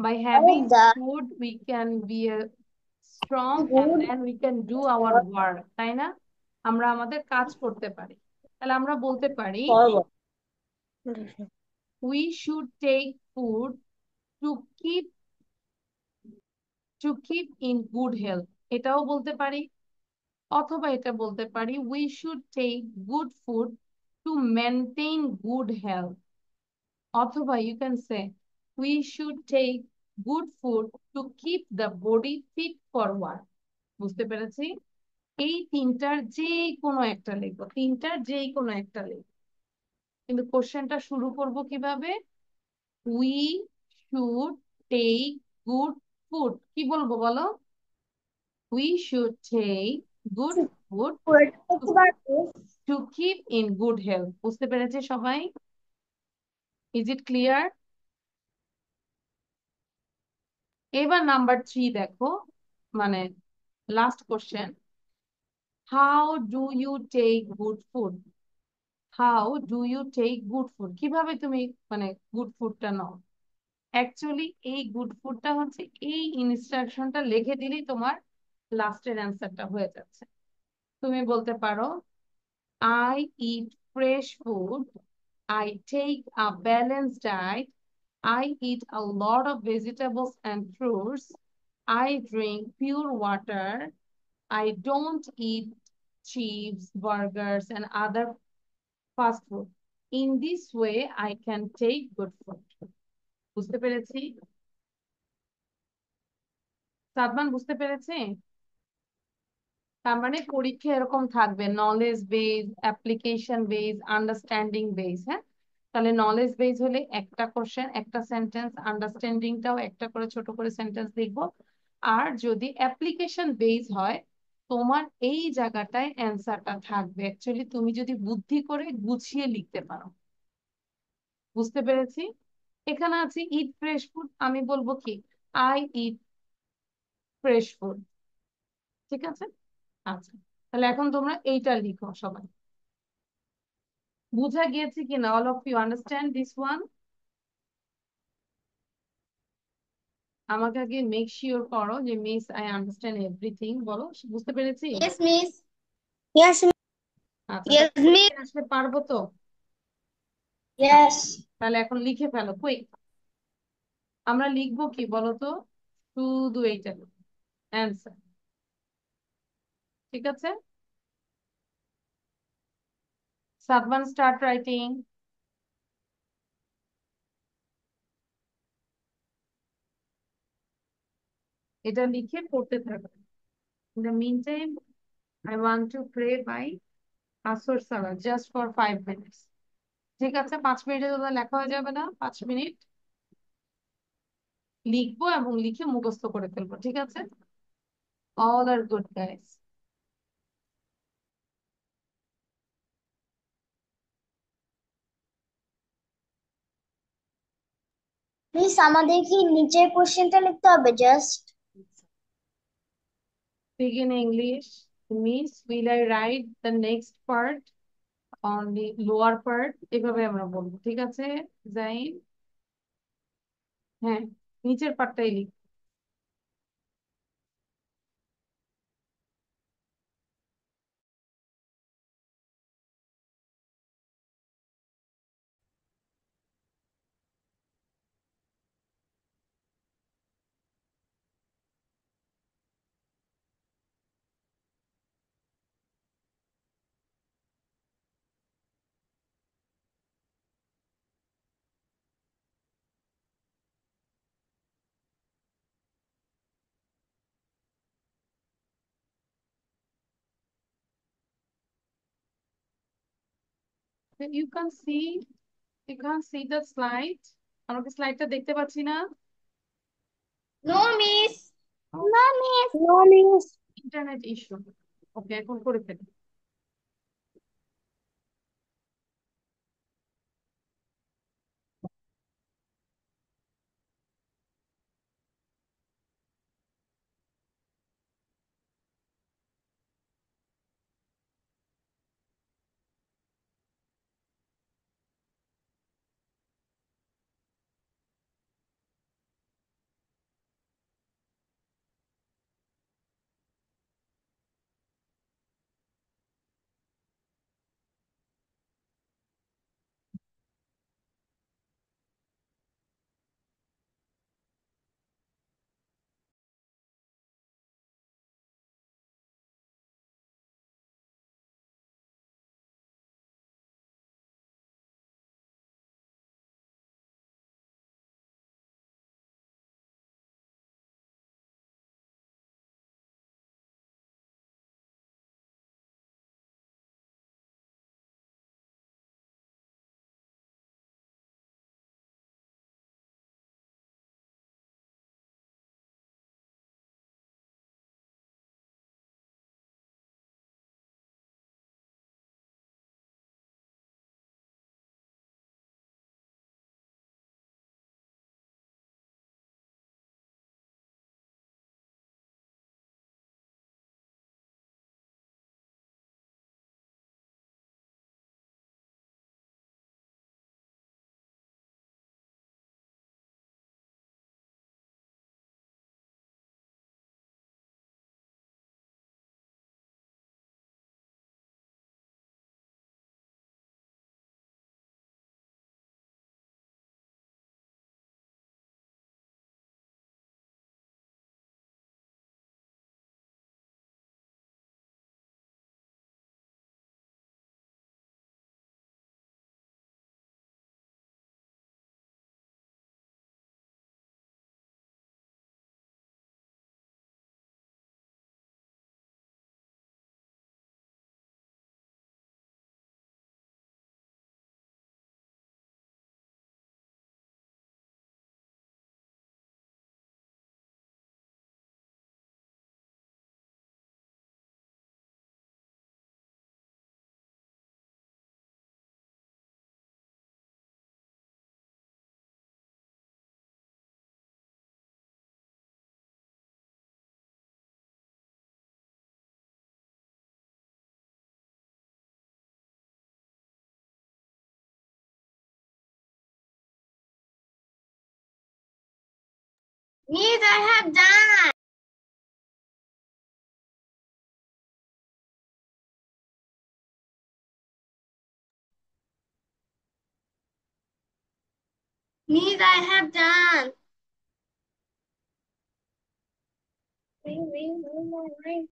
By আরে having the food we can be strong and good then we can do our work, তাই না? আমরা আমাদের কাজ করতে পারি। তাহলে আমরা বলতে পারি forward. we should take food to keep in good health, এটাও বলতে পারি। অথবা এটা বলতে পারি we should take good food to maintain good health। অথবা you can say we should take good food to keep the body fit for work। বুঝতে পেরেছি? এই তিনটার যে কোনো একটা লিখবো, তিনটার যে কোনো একটা লিখবো। কিন্তু কোশ্চেনটা শুরু করব কিভাবে? We should take good food, কি বলবো বলো? We should take good food to keep in good health. বুঝতে পেরেছে সবাই? Is it clear? এবার নাম্বার 3 দেখো, মানে last question. How do you take good food? How do you take good food, কিভাবে তুমি মানে গুড ফুডটা নাও? অ্যাকচুয়ালি এই গুড ফুডটা হচ্ছে এই ইনস্ট্রাকশনটা লিখে দিলেই তোমার লাস্টের অ্যান্সারটা হয়ে যাচ্ছে। তুমি বলতে পারো I eat fresh food, I take a balanced diet, I eat a lot of vegetables and fruits, I drink pure water, I don't eat chips, burgers and other fast food. In this way I can take good food. বুঝতে পেরেছি? সাদমান বুঝতে পেরেছে? তার মানে পরীক্ষা এরকম থাকবে, knowledge base, application base, understanding base. হ্যাঁ, তাহলে নলেজ বেস হলে একটা কোশ্চেন, একটা সেন্টেন্স, আন্ডারস্ট্যান্ডিংটাও একটা করে ছোট করে সেন্টেন্স লিখবো। আর যদি অ্যাপ্লিকেশন বেস হয়, তোমার এই জায়গাটায় অ্যান্সারটা থাকবে অ্যাকচুয়ালি তুমি যদি বুদ্ধি করে গুছিয়ে লিখতে পারো। বুঝতে পেরেছি? এখানে আছে ইট ফ্রেশ ফুড, আমি বলবো কি আই ইট ফ্রেশ ফুড। ঠিক আছে? আচ্ছা, তাহলে এখন তোমরা এইটা লিখো সবাই। বুঝা গিয়েছে কিনা? All of you understand this one? আমাকে আগে মেক শিওর করো যে মিস আই আন্ডারস্ট্যান্ড এভরিথিং, বলো বুঝতে পেরেছি? Yes, miss. Yes, আচ্ছা, Yes, তাহলে miss. পরীক্ষা আসলে পারবো তো? yes. তাহলে এখন লিখে ফেলো কুইক। আমরা লিখবো কি বলো তো? শুধু এইটা অ্যান্সার। ঠিক আছে? Sadman start writing. এটা লিখে পড়তে থাকবে। In the meantime, I want to pray by Asr Salah just for 5 minutes. ঠিক আছে, 5 মিনিটে তো লেখা হয়ে যাবে না, 5 মিনিট লিখবো এবং লিখে মুখস্থ করে ফেলবো, ঠিক আছে? All are good, guys. Miss আমাদের কি নিচের কোশ্চেনটা লিখতে হবে just? Speak in English. Miss, will I write the next part on the lower part? এভাবে আমরা বলবো, ঠিক আছে জাইন? হ্যাঁ, নিচের পার্টটাই লিখ। You can see, you can see the slide. আমাকে স্লাইডটা দেখতে পাচ্ছি না। No miss. No miss. No miss. Internet issue. Okay, এখন করে ফেলি। Miss, I have done. Miss, I have done. Ring, ring, ring, ring, ring.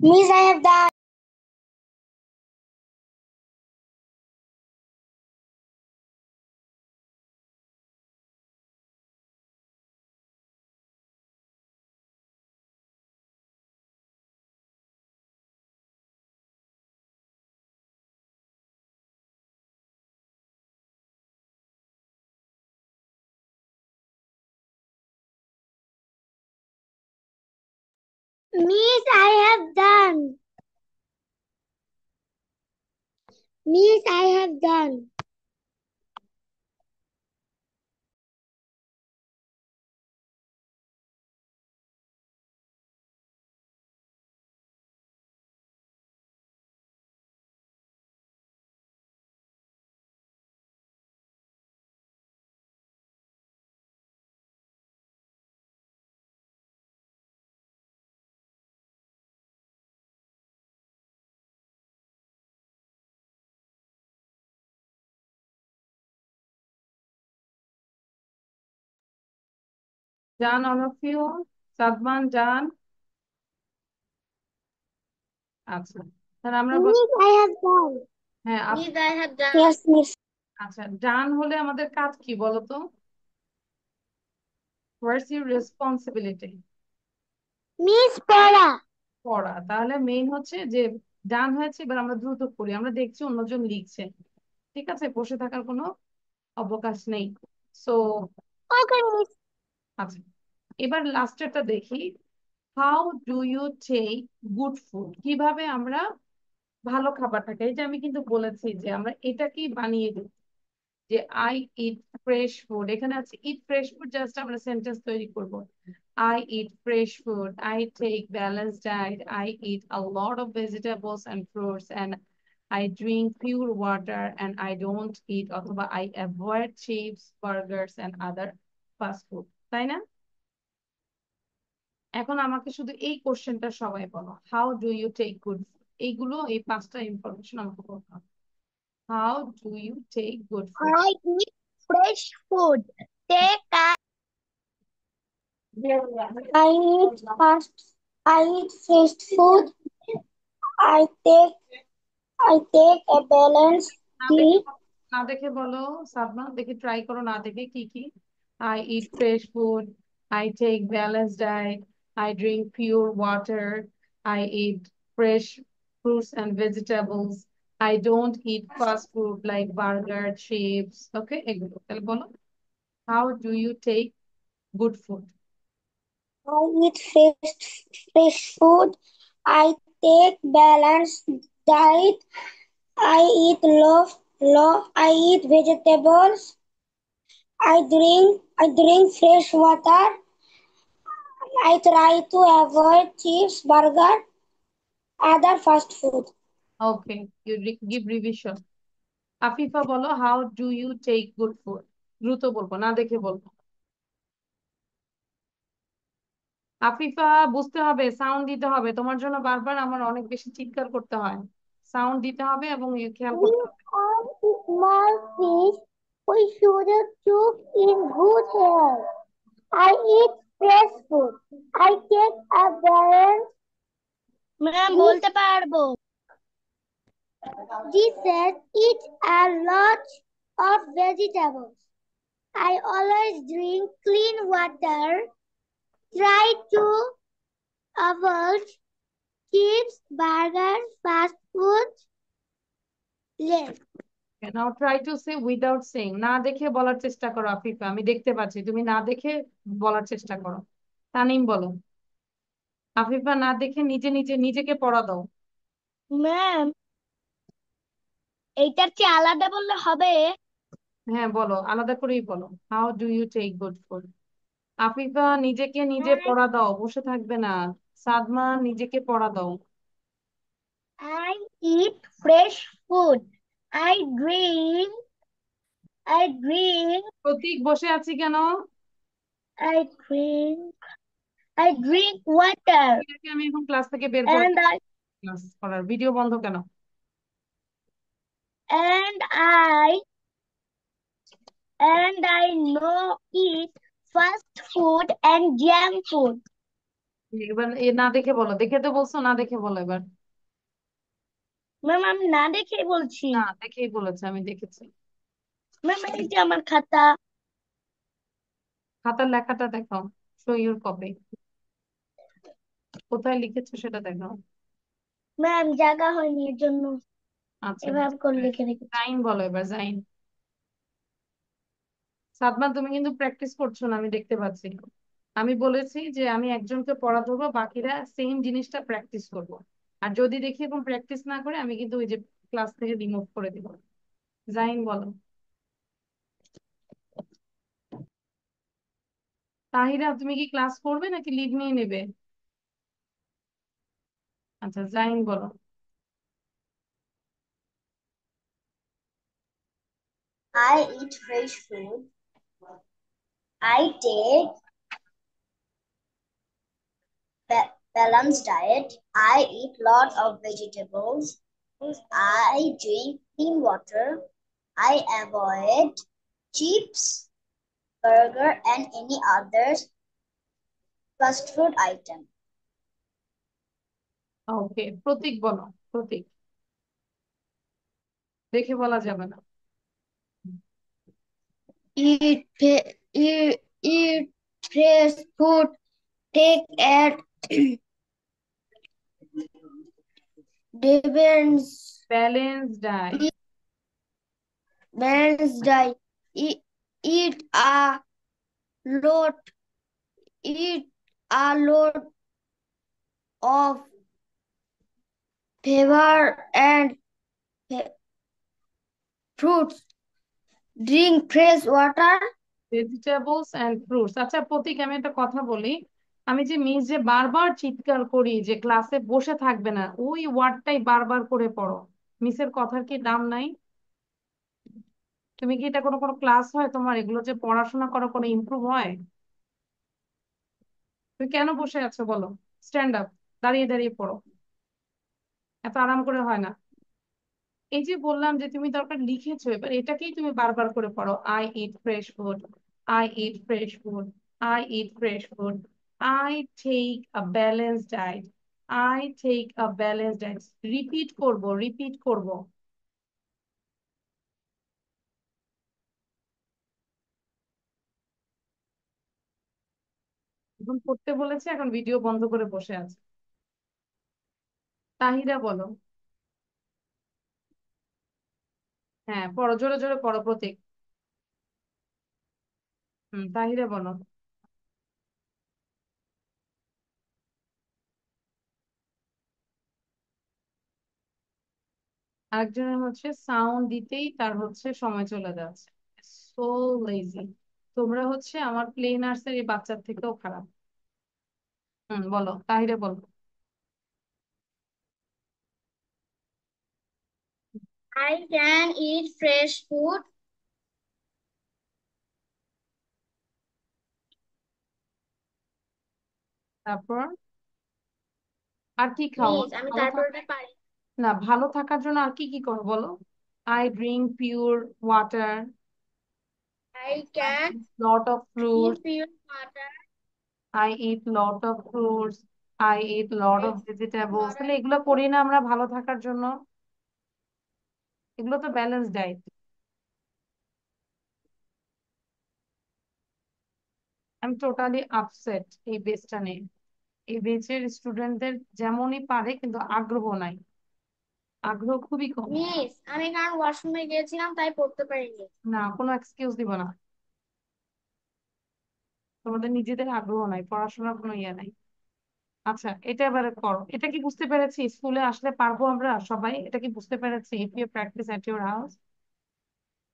Miss, I have done. Miss, I have done. Miss, I have done. Done, all of you? Sadman, done? আচ্ছা, তাহলে আমরা Miss, I have done. হ্যাঁ Miss, I have done. Yes, Miss. আচ্ছা, ডান হলে আমাদের কাজ কি বলো তো? What's your responsibility? Miss, পড়া। পড়া। তাহলে মেইন হচ্ছে যে ডান হয়েছে, এবার আমরা দ্রুত করি। আমরা দেখছি অন্যজন লিখছে, ঠিক আছে, বসে থাকার কোনো অবকাশ নেই। So Okay, Miss. আচ্ছা, এবার লাস্টেরটা দেখি। How do you take good food? কিভাবে আমরা ভালো খাবারটাকে, এই যে আমি কিন্তু বলেছি যে আমরা এটাকেই বানিয়ে দিই যে আই ইট ফ্রেশ ফুড। এখানে আছে ইট ফ্রেশ ফুড, জাস্ট আমরা সেন্টেন্স তৈরি করব। I eat fresh food. I take balanced diet. I eat a lot of vegetables and fruits, and I drink pure water, and I don't eat অথবা I avoid chips, burgers, and other fast food. তাই না? এখন আমাকে শুধু এই কোশ্চেনটা সবাই বলো, how do you take good food? এইগুলো, এই পাঁচটা ইনফরমেশন আমাকে বলতে হবে। How do you take good food? I eat fresh food. Take a I eat fast. I eat fresh food. I take I take a balanced না দেখে diet. না দেখে বলো সাবনা, দেখি ট্রাই করো না দেখে কি কি। I eat fresh food. I take balanced diet. I drink pure water. I eat fresh fruits and vegetables. I don't eat fast food like burger, chips. Okay, এগুলো তাহলে বলো, how do you take good food? I eat fresh food. I take balanced diet. I eat vegetables. I drink fresh water. I try to avoid chips, burger, other fast food. Okay, you give revision. Afifa বলো, how do you take good food? দ্রুত বলবো, না দেখে বলবো। আফিফা, বুঝতে হবে, sound দিতে হবে। তোমার জন্য বারবার আমার অনেক বেশি চিৎকার করতে হয়। সাউন্ড দিতে হবে এবং খেয়াল We করতে হবে। are small fish. We should cook in good health. I eat fresh food. I take a balance. Ma'am বলতে পারবো। This says eat a lot of vegetables. I always drink clean water. Try to avoid chips, burgers, fast food. Less. Now try to say without saying. না দেখে বলার চেষ্টা করো আফিফা, আমি দেখতে পাচ্ছি, তুমি না দেখে বলার চেষ্টা করো। তানিম বলো। আফিফা, না দেখে নিজে নিজে নিজেকে পড়া দাও। ম্যাম এইটার চেয়ে আলাদা বললে হবে? হ্যাঁ বলো, আলাদা করেই বলো, how do you take good food. Afifa, নিজেকে নিজে পড়া দাও, বসে থাকবে না। সাদমা, নিজেকে পড়া দাও। I eat fresh food. I drink, প্রতীক, বসে আছি কেন? I drink, I drink water. এটাকে আমি এখন ক্লাস থেকে বের করে And দেব। I ক্লাস করার ভিডিও বন্ধ কেন? and I and I know eat fast food and junk food. এবার এ না দেখে বলো, দেখে তো বলছো, না দেখে বলো এবার। ম্যাম আমি না দেখেই বলছি। না দেখেই বলেছে, আমি দেখেছি। ম্যাম এই যে আমার খাতা। খাতার লেখাটা দেখাও, শো ইউর কপি, কোথায় লিখেছো সেটা দেখাও। ম্যাম জায়গা হয়নি এর জন্য আচ্ছা, এভাবে করে লিখে রেখেছি। জাইন বলো এবার, জাইন। সাদমান, তুমি কিন্তু প্র্যাকটিস করছো না, আমি দেখতে পাচ্ছি। আমি বলেছি যে আমি একজনকে পড়া ধরবো, বাকিরা সেম জিনিসটা প্র্যাকটিস করবো। আর যদি দেখি এখন প্র্যাকটিস না করে, আমি কিন্তু ওই যে ক্লাস থেকে রিমুভ করে দিব। জাইন বলো। তাহিরা, তুমি কি ক্লাস করবে নাকি লিভ নিয়ে নেবে? আচ্ছা, জাইন বলো। I eat fresh food. I take balanced diet. I eat lot of vegetables. I drink clean water. I avoid chips, burger, and any other fast food item. ওকে, প্রতীক বলো, প্রতীক। দেখে বলা যাবে না। eat fresh food. Take at depends. Balance diet. Eat balanced diet. Eat lot. Eat a lot of fiber and fruits. Drink fresh water. Vegetables and fruits. আচ্ছা প্রতীক, আমি একটা কথা বলি। আমি যে মিস যে বারবার চিৎকার করি যে ক্লাসে বসে থাকবে না, ওই ওয়ার্ডটাই বারবার করে পড়ো। মিসের কথার কি দাম নাই? তুমি কি এটা কোনো কোনো ক্লাস হয় তোমার? এগুলো যে পড়াশোনা করো, কোনো ইমপ্রুভ হয়? তুমি কেন বসে আছো বলো? স্ট্যান্ড আপ, দাঁড়িয়ে দাঁড়িয়ে পড়ো। এত আরাম করে হয় না। এই যে বললাম যে তুমি দরকার লিখেছো, এবার এটাকেই তুমি বারবার করে পড়ো। I eat fresh food, I eat fresh food, I eat fresh food, I take a balance diet, I take a balance diet. Repeat করব, রিপিট করব। এখন পড়তে বলেছে, এখন ভিডিও বন্ধ করে বসে আছে। তাহিরা বলো। হ্যাঁ পড়ো, জোরে জোরে পড়ো প্রতীক। তাহিরা বলো। আরেকজনের হচ্ছে সাউন্ড দিতেই তার হচ্ছে সময় চলে যাচ্ছে। So lazy. তোমরা হচ্ছে আমার প্লে নার্সারি বাচ্চার থেকেও খারাপ। বলো তাহিরে বলো। I can eat fresh food. তারপর আর কি খাও মিস বলো, আমি ভালো থাক। তারপরটা পারি। না, ভালো থাকার জন্য আর কি কি করো বলো। I drink pure water, I I can it lot of fruits, eat pure water. I eat lot of fruits, I eat lot I of eat vegetables. lot of তাহলে এগুলো করি না আমরা ভালো থাকার জন্য? এগুলো তো ব্যালেন্স ডায়েট। আমি টোটালি আপসেট এই বেচটা নিয়ে। এই বেচের স্টুডেন্টদের যেমনই পারে কিন্তু আগ্রহ নাই, আগ্রহ খুবই কম। মিস আমি কারণ ওয়াশরুমে গিয়েছিলাম তাই পড়তে পারিনি। না, কোনো এক্সকিউজ দিব না। তোমাদের নিজেদের আগ্রহ নাই, পড়াশোনার কোনো ইয়ে নাই। আচ্ছা এটা এবারে করো। এটা কি বুঝতে পেরেছি স্কুলে আসলে পারবো আমরা সবাই? এটা কি বুঝতে পেরেছি? If you practice at your house.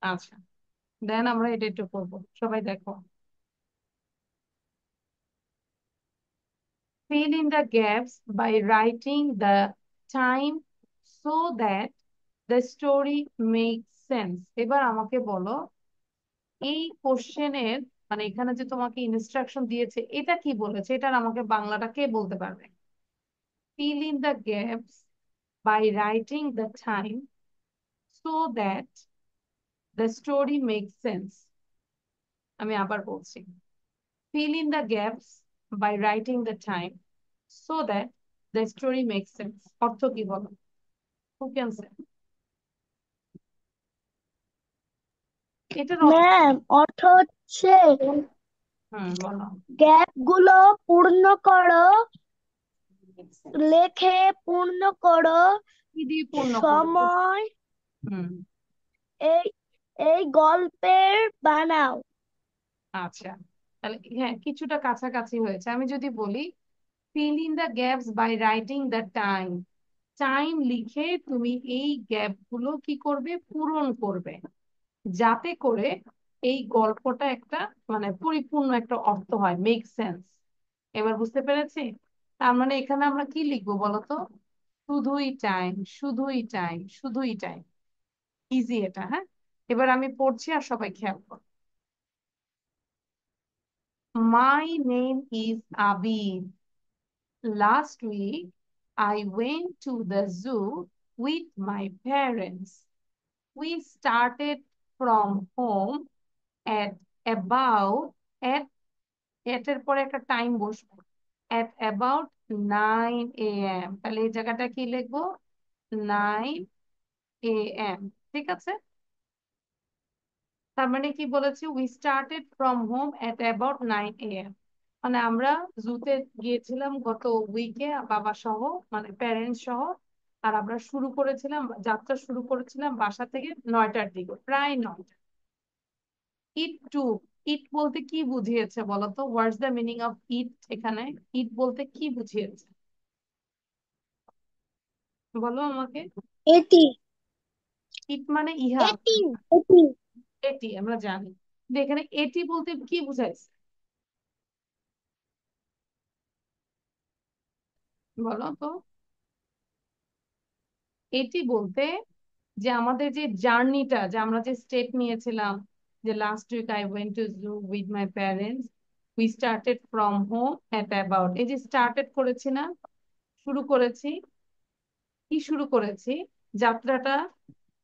আচ্ছা, দেন আমরা এটা একটু করবো, সবাই দেখো। Fill in the gaps by writing the time so that the story makes sense. এবার আমাকে বলো, এই কোশ্চেনের মানে এখানে যে তোমাকে ইনস্ট্রাকশন দিয়েছে এটা কি বলেছে, এটার আমাকে বাংলাটা কে বলতে পারবে? Fill in the gaps by writing the time so that the story makes sense. আমি আবার বলছি, fill in the gaps by writing the time so that the story makes sense. অর্থ কি বলো? Who can say? এটার অর্থ ma'am অর্থ হচ্ছে বলো। গ্যাপ গুলো পূর্ণ করো, লেখে পূর্ণ করো, কি দিয়ে পূর্ণ করবো? সময় হুম এই এই গল্পের বানাও। আচ্ছা, তাহলে হ্যাঁ কিছুটা কাছাকাছি হয়েছে। আমি যদি বলি fill in the gaps by writing the time. Time লিখে তুমি এই গ্যাপ গুলো কি করবে? পূরণ করবে, যাতে করে এই গল্পটা একটা মানে পরিপূর্ণ একটা অর্থ হয়, মেক সেন্স। এবার বুঝতে পেরেছি? তার মানে এখানে আমরা কি লিখবো বলতো? শুধুই টাইম, শুধুই টাইম, শুধুই টাইম। ইজি এটা, হ্যাঁ। এবার আমি পড়ছি আর সবাই খেয়াল করো। My name is Abid. Last week, I went to the zoo with my parents. We started from home at about at এর পরে একটা টাইম বসবো, at about 9 a.m. তাহলে এই জায়গাটা কি লিখবো? 9 a.m. ঠিক আছে? তার মানে কি বলেছি? we started from home at about 9 a.m. মানে আমরা জুতে গিয়েছিলাম গত উইকে বাবা সহ, মানে প্যারেন্টস সহ। আর আমরা শুরু করেছিলাম, যাত্রা শুরু করেছিলাম বাসা থেকে 9টার দিকে, প্রায় 9টা। ইট টু, ইট বলতে কি বুঝিয়েছে বলতো? What's the meaning of it? এখানে ইট বলতে কি বুঝিয়েছে বলো আমাকে। এটি ইট মানে ইহা, এটি এটি এটি আমরা জানি। কিন্তু এখানে এটি বলতে কি বুঝাইছে বলো তো? এটি বলতে যে আমাদের যে জার্নিটা, যে আমরা যে স্টেপ নিয়েছিলাম, যে last week I went to zoo with my parents, we started from home at about, এই যে স্টার্টেড করেছি না, শুরু করেছি, কি শুরু করেছি? যাত্রাটা।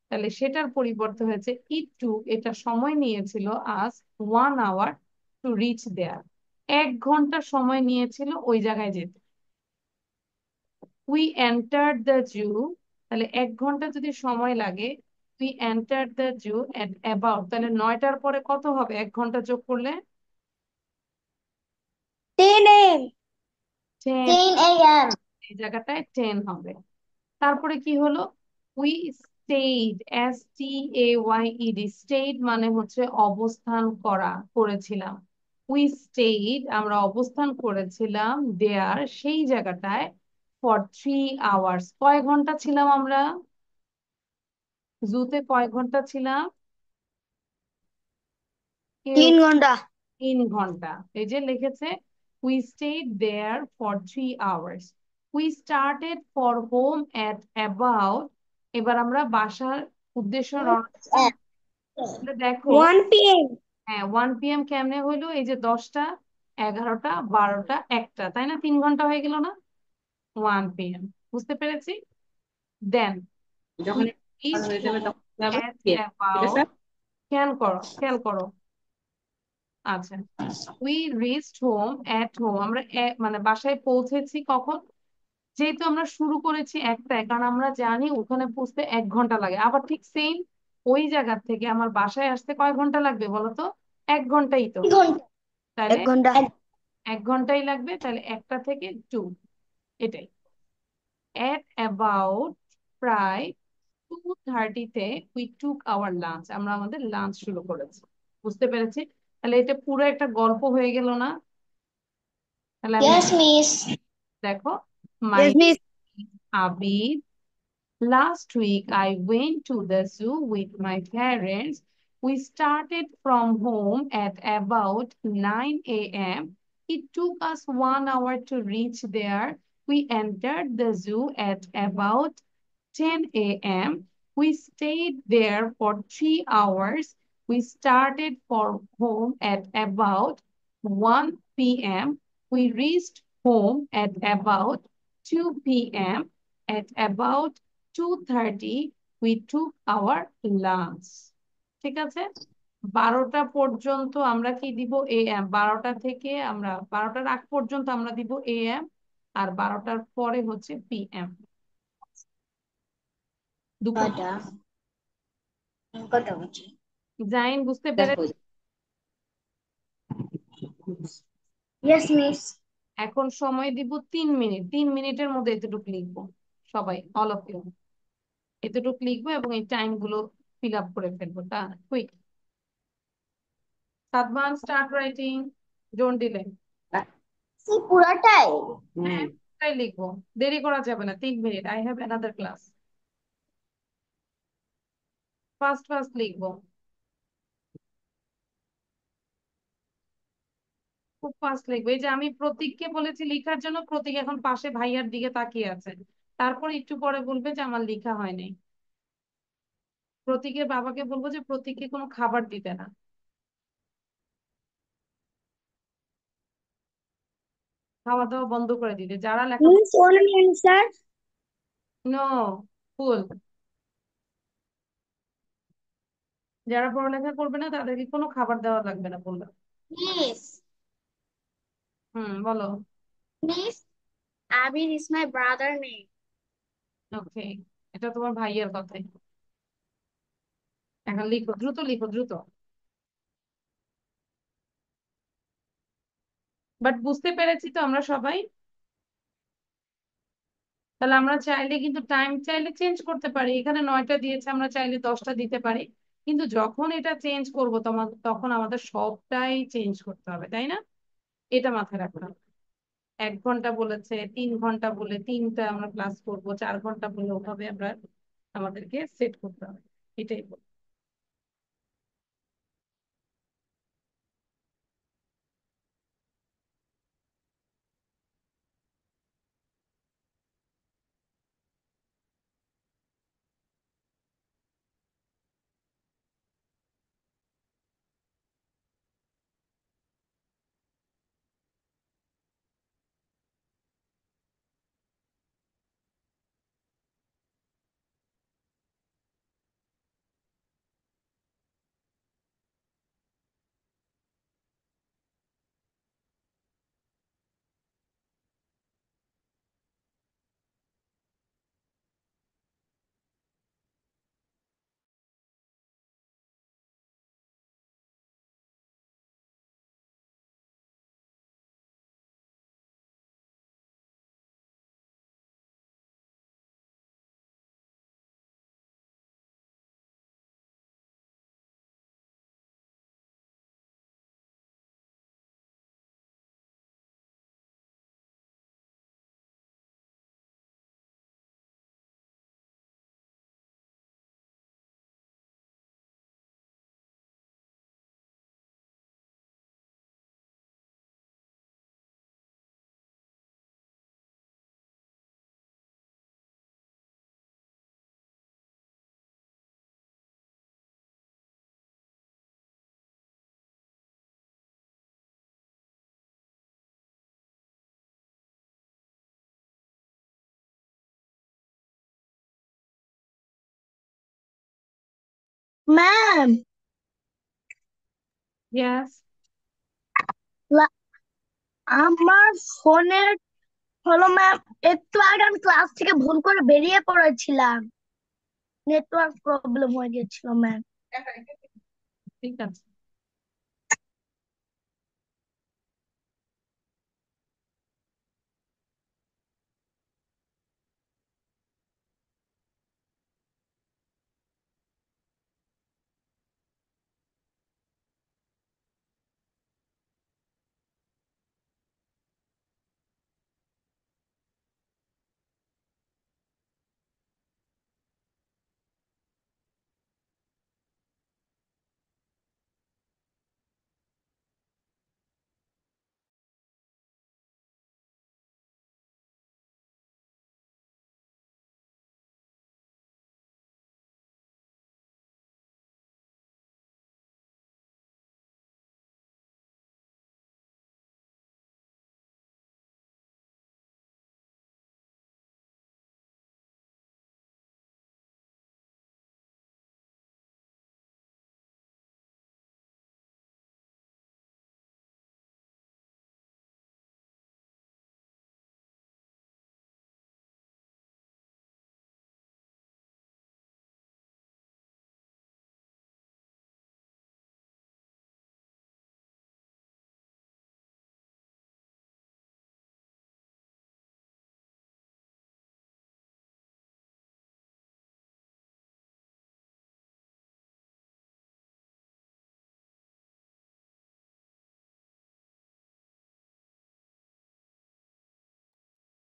তাহলে সেটার পরিবর্তে হয়েছে ইট টু, এটা সময় নিয়েছিল আজ 1 hour টু রিচ দেয়ার, 1 ঘন্টা সময় নিয়েছিল ওই জায়গায় যেতে। উই এন্টার্ড দ্য জু, তাহলে 1 ঘন্টা যদি সময় লাগে, we entered the zoo at about, তাহলে 9টার পরে কত হবে 1 ঘন্টা যোগ করলে? 10 a.m. 10। 10 a.m. এই জায়গাটায় 10 হবে। তারপরে কি হলো? উই স্টেইড, STAYED, স্টেইড মানে হচ্ছে অবস্থান করা, করেছিলাম। উই স্টেইড, আমরা অবস্থান করেছিলাম দেয়ার, সেই জায়গাটায়, ফর 3 hours। কয় ঘন্টা ছিলাম আমরা জুতে? কয় ঘন্টা ছিলাম? কেউ? 3 ঘন্টা। 3 ঘন্টা। এই যে লিখেছে we stayed there for 3 hours। We started for home at about, এবার আমরা বাসার উদ্দেশ্য রওনা দিলাম। তাহলে দেখো 1 p.m. হ্যাঁ 1 p.m. কেমনে হইলো? এই যে 10টা, 11টা, 12টা, 1টা, তাই না? 3 ঘন্টা হয়ে গেল না? 1 p.m. বুঝতে পেরেছি? দেন যখন উই ভালো রিচড হয়ে যাবে হোম তখন যাবে এট ঠিক আছে। অ্যাবাউট, খেয়াল করো খেয়াল করো। আচ্ছা, we reached home at home, আমরা মানে বাসায় পৌঁছেছি কখন? যেহেতু আমরা শুরু করেছি 1টায়, কারণ আমরা জানি ওখানে পৌঁছতে 1 ঘন্টা লাগে। আবার ঠিক সেম ওই জায়গা থেকে আমার বাসায় আসতে কয় ঘন্টা লাগবে বলতো? 1 ঘন্টাই তো। ঘন্টা তাহলে 1 ঘন্টা। 1 ঘন্টাই লাগবে, তাহলে 1টা থেকে 2, এটাই। এট অ্যাবাউট, প্রায় 2:30-তে উই টুক আওয়ার লাঞ্চ, আমরা আমাদের লাঞ্চ শুরু করেছি। বুঝতে পেরেছি? তাহলে এটা পুরো একটা গল্প হয়ে গেল না? তাহলে আমি Yes, miss. দেখো, মাই Yes, miss. Abid, last week I went to the zoo with my parents. We started from home at about 9 a.m. It took us 1 hour to reach there. We entered the zoo at about 10 a.m. We stayed there for 3 hours. We started for home at about 1 p.m. We reached home at about 2 p.m. At about 2:30, we took our lunch. ঠিক আছে? 12টা পর্যন্ত আমরা কি দিব? AM। 12টা থেকে আমরা 12টার আগ পর্যন্ত আমরা দিব AM। আর 12টার পরে হচ্ছে PM, দুপুর। কটা কটা বাজে? জাইন বুঝতে পেরে? Yes miss. এখন সময় দিব 3 মিনিট, 3 মিনিটের মধ্যে এতটুকু লিখবো সবাই, অল অফ ইউ। এতটুকু লিখবো এবং এই টাইম গুলো ফিল আপ করে ফেলবো, তা quick. Sadman, start writing, don't delay. পুরাটাই? হ্যাঁ, তাই লিখবো, দেরি করা যাবে না, 3 minute, I have another class. Fast fast লিখবো, খুব ফাস্ট লিখবো। এই যে আমি প্রতীককে বলেছি লিখার জন্য, প্রতীক এখন পাশে ভাইয়ার দিকে তাকিয়ে আছে, তারপর একটু পরে বলবে যে আমার লেখা হয়নি। প্রতীকের বাবাকে বলবো যে প্রতীককে কোনো খাবার দিতে না, খাওয়া দাওয়া বন্ধ করে দিতে, যারা লেখাপড়া। Miss only answer. নো, ফুল। যারা পড়ালেখা করবে না তাদেরকে কোনো খাবার দেওয়া লাগবে না বললাম। Miss, বলো। Miss, Abir is my brother name. ওকে, এটা তোমার ভাইয়ের কথাই। এখন লিখো, দ্রুত লিখো, দ্রুত। বাট বুঝতে পেরেছি তো আমরা সবাই? তাহলে আমরা চাইলে কিন্তু টাইম চাইলে চেঞ্জ করতে পারি, এখানে 9টা দিয়েছে, আমরা চাইলে 10টা দিতে পারি। কিন্তু যখন এটা চেঞ্জ করবো তোমার, তখন আমাদের সবটাই চেঞ্জ করতে হবে, তাই না? এটা মাথায় রাখতে হবে। 1 ঘন্টা বলেছে, 3 ঘন্টা বলে 3টা আমরা ক্লাস করবো, 4 ঘন্টা বলে ওভাবে আমরা আমাদেরকে সেট করতে হবে, এটাই বল। ম্যাম, ইয়াস। আমার ফোনের হলো ম্যাম, একটু আগে আমি ক্লাস থেকে ভুল করে বেরিয়ে পড়েছিলাম, নেটওয়ার্ক প্রবলেম হয়ে গেছিল ম্যাম। ঠিক আছে।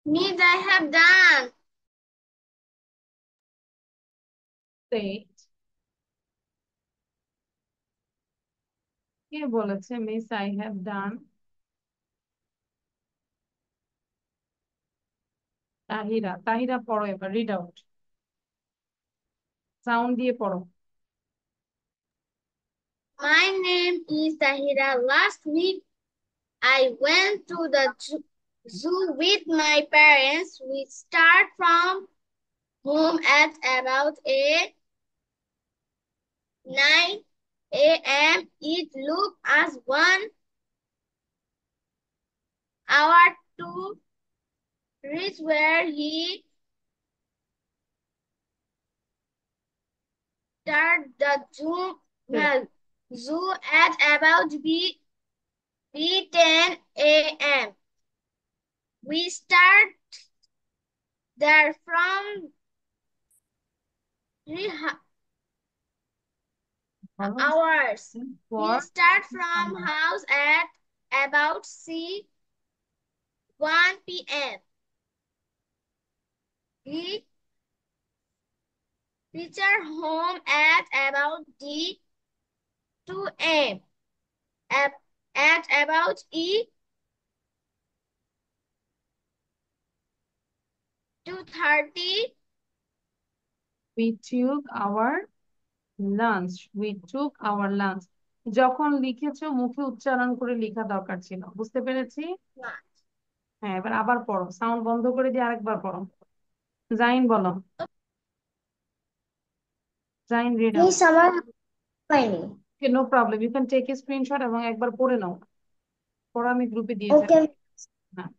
Miss, I have done. State. কে বলেছে মিস আই হ্যাভ ডান? তাহিরা। তাহিরা পড়ো এবার, রিড আউট, সাউন্ড দিয়ে পড়ো। My name is Tahira. Last week, I went to the zoo with my parents. We start from home at about 9 a.m. It looked as 1 hour to reach where he started the zoo at about B10 a.m. We start there from 3 hours. We start from house at about 1 p.m. We reach our home at about 2 a.m. At about 2:30. We took our lunch. We took our lunch. যখন লিখেছো মুখে উচ্চারণ করে লেখা দরকার ছিল, বুঝতে পেরেছি? হ্যাঁ, এবার আবার পড়ো, সাউন্ড বন্ধ করে দিয়ে আরেকবার পড়ো। জাইন বলো। Zain read out. Miss, আমার হয়নি। Okay, no problem, you can take a screenshot এবং একবার পড়ে নাও। পড়া আমি গ্রুপে দিয়েছি। Okay. হ্যাঁ।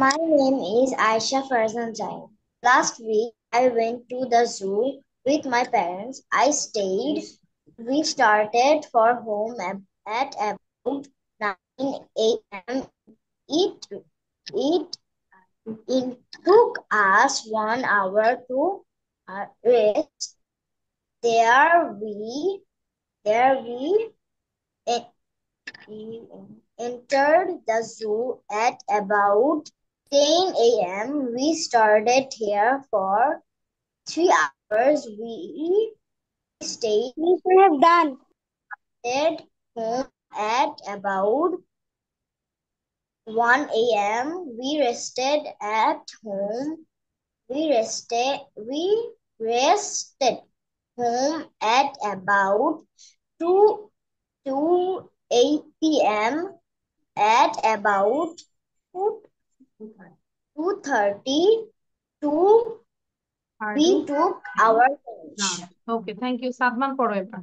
My name is Aisha Farzan Jain. Last week, I went to the zoo with my parents. I stayed. We started for home at about 9 a.m. It, it, it took us 1 hour to rest. There we entered the zoo at about 10 a.m. We started here for 3 hours. We stayed. Miss, I have done. Home at about 1 a.m. We rested at home. We rested home at about 8 p.m. At about 2:30 we took our lunch. Okay, thank you. Sadman পড়ো এবার,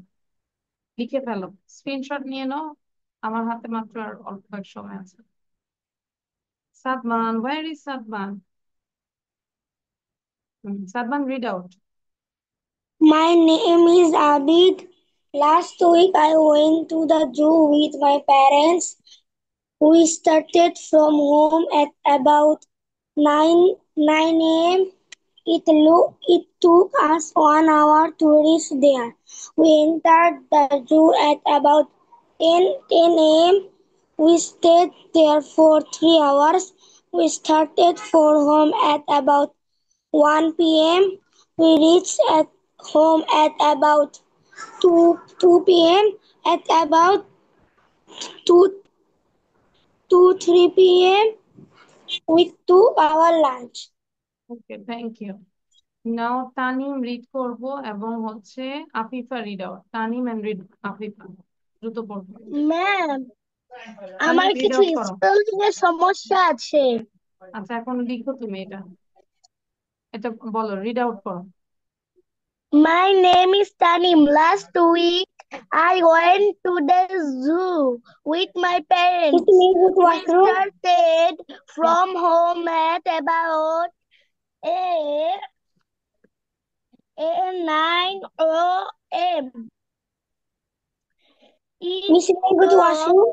লিখে ফেলো, screenshot নিয়ে নাও, আমার হাতে মাত্র আর অল্প এক সময় আছে। Sadman, where is Sadman? Sadman, read out. My name is Abid. Last week I went to the zoo with my parents. We started from home at about 9 a.m. It took us 1 hour to reach there. We entered the zoo at about 10 a.m. We stayed there for 3 hours. We started for home at about 1 p.m. We reached at home at about 2 p.m. At about 3 p.m. we took our lunch. Okay, thank you. Now Tanim read করব এবং হচ্ছে Afifa read out. Tanim and read Afifa, দ্রুত পড়বো। Ma'am, আমার Tanim read কিছু out করো। Spelling এর সমস্যা আছে। আচ্ছা, এখন লিখো তুমি এটা, এটা বলো, রিড আউট করো। My name is Tanim. Last week, I went to the zoo with my parents. It means it We was true. started from home at about 9 a.m. Miss, It it was true. took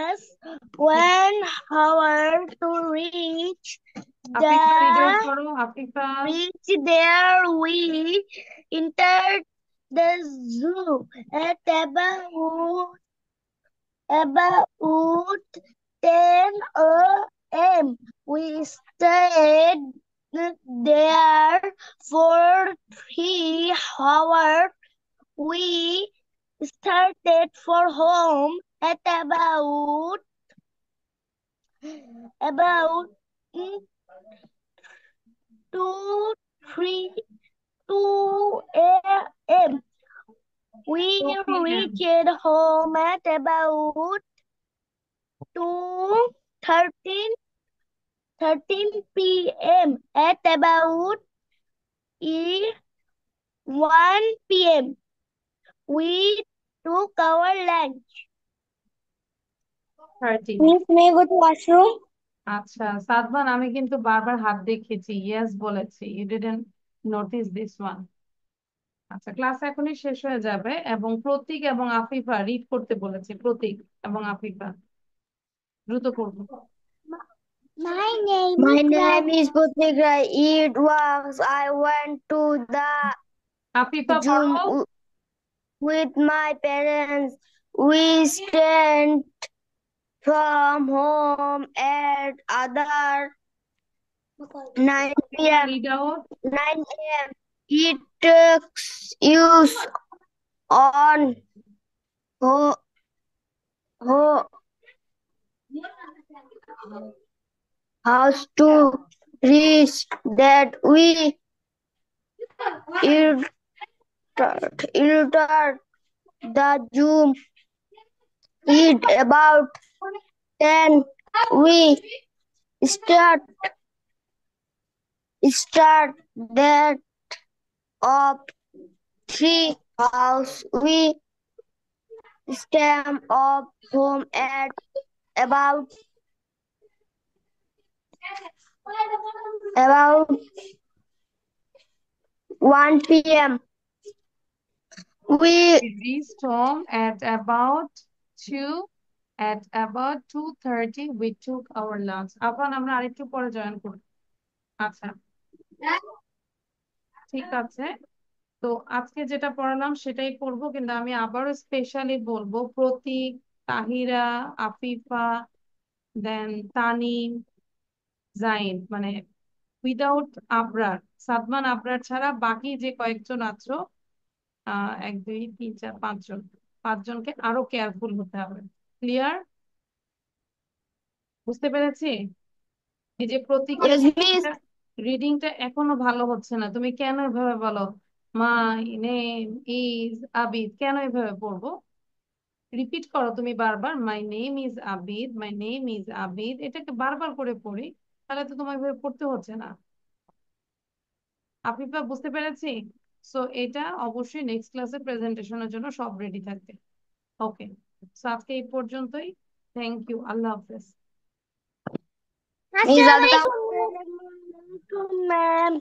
us 1 hour to reach Afifa read out the করো, Afifa. reach there. We entered the zoo at about 10 a.m. We stayed there for 3 hours. We started for home at about 2 a.m. We 2 p.m. reached home at about 2:13 p.m. At about 1 p.m. we took our lunch. 30. Miss, may I go to washroom? আচ্ছা সাদমান, আমি কিন্তু বারবার হাত দেখিয়েছি, yes বলেছি, you didn't notice this one. আচ্ছা, class এখনই শেষ হয়ে যাবে এবং প্রতীক এবং আফিফা রিড করতে বলেছি, প্রতীক এবং আফিফা দ্রুত করবো। My name My is name is Putika. It was I went to the Afifa Zoom পড়ো। with my parents. We stayed from home at other 9 p.m. Read out. 9 a.m. It takes use on ho, ho, house to reach that we entered the Zoom at about 10. We start that of 3 hours. We stay off home at about 1 p.m. We reached home at about 2:30 we took our lunch। আবার আমরা আরেকটু পরে join করব। আচ্ছা ঠিক আছে, তো আজকে যেটা পড়ালাম সেটাই করবো, কিন্তু আমি আবারও স্পেশালি বলবো প্রতীক, তাহিরা, আফিফা, দেন তানিম, জাইন, মানে উইদাউট আবরার, সাদমান আবরার ছাড়া বাকি যে কয়েকজন আছো, 1 2 3 4 5 জন, 5 জনকে আরো কেয়ারফুল হতে হবে। ক্লিয়ার? বুঝতে পেরেছি? এই যে প্রতীকের yes, miss. রিডিংটা এখনো ভালো হচ্ছে না, তুমি কেন এভাবে বলো মাই নেম ইজ আবিদ, কেন এভাবে পড়বো? রিপিট করো তুমি বারবার, my name is Abid, my name is Abid, এটাকে বারবার করে পড়ি, তাহলে তো তোমার এভাবে পড়তে হচ্ছে না। আফিফা বুঝতে পেরেছি? সো এটা অবশ্যই নেক্সট ক্লাসে প্রেজেন্টেশনের জন্য সব রেডি থাকবে। ওকে, সো আজকে এই পর্যন্তই। থ্যাংক ইউ, আল্লাহ হাফেজ। Miss, Assalamualaikum, ma'am.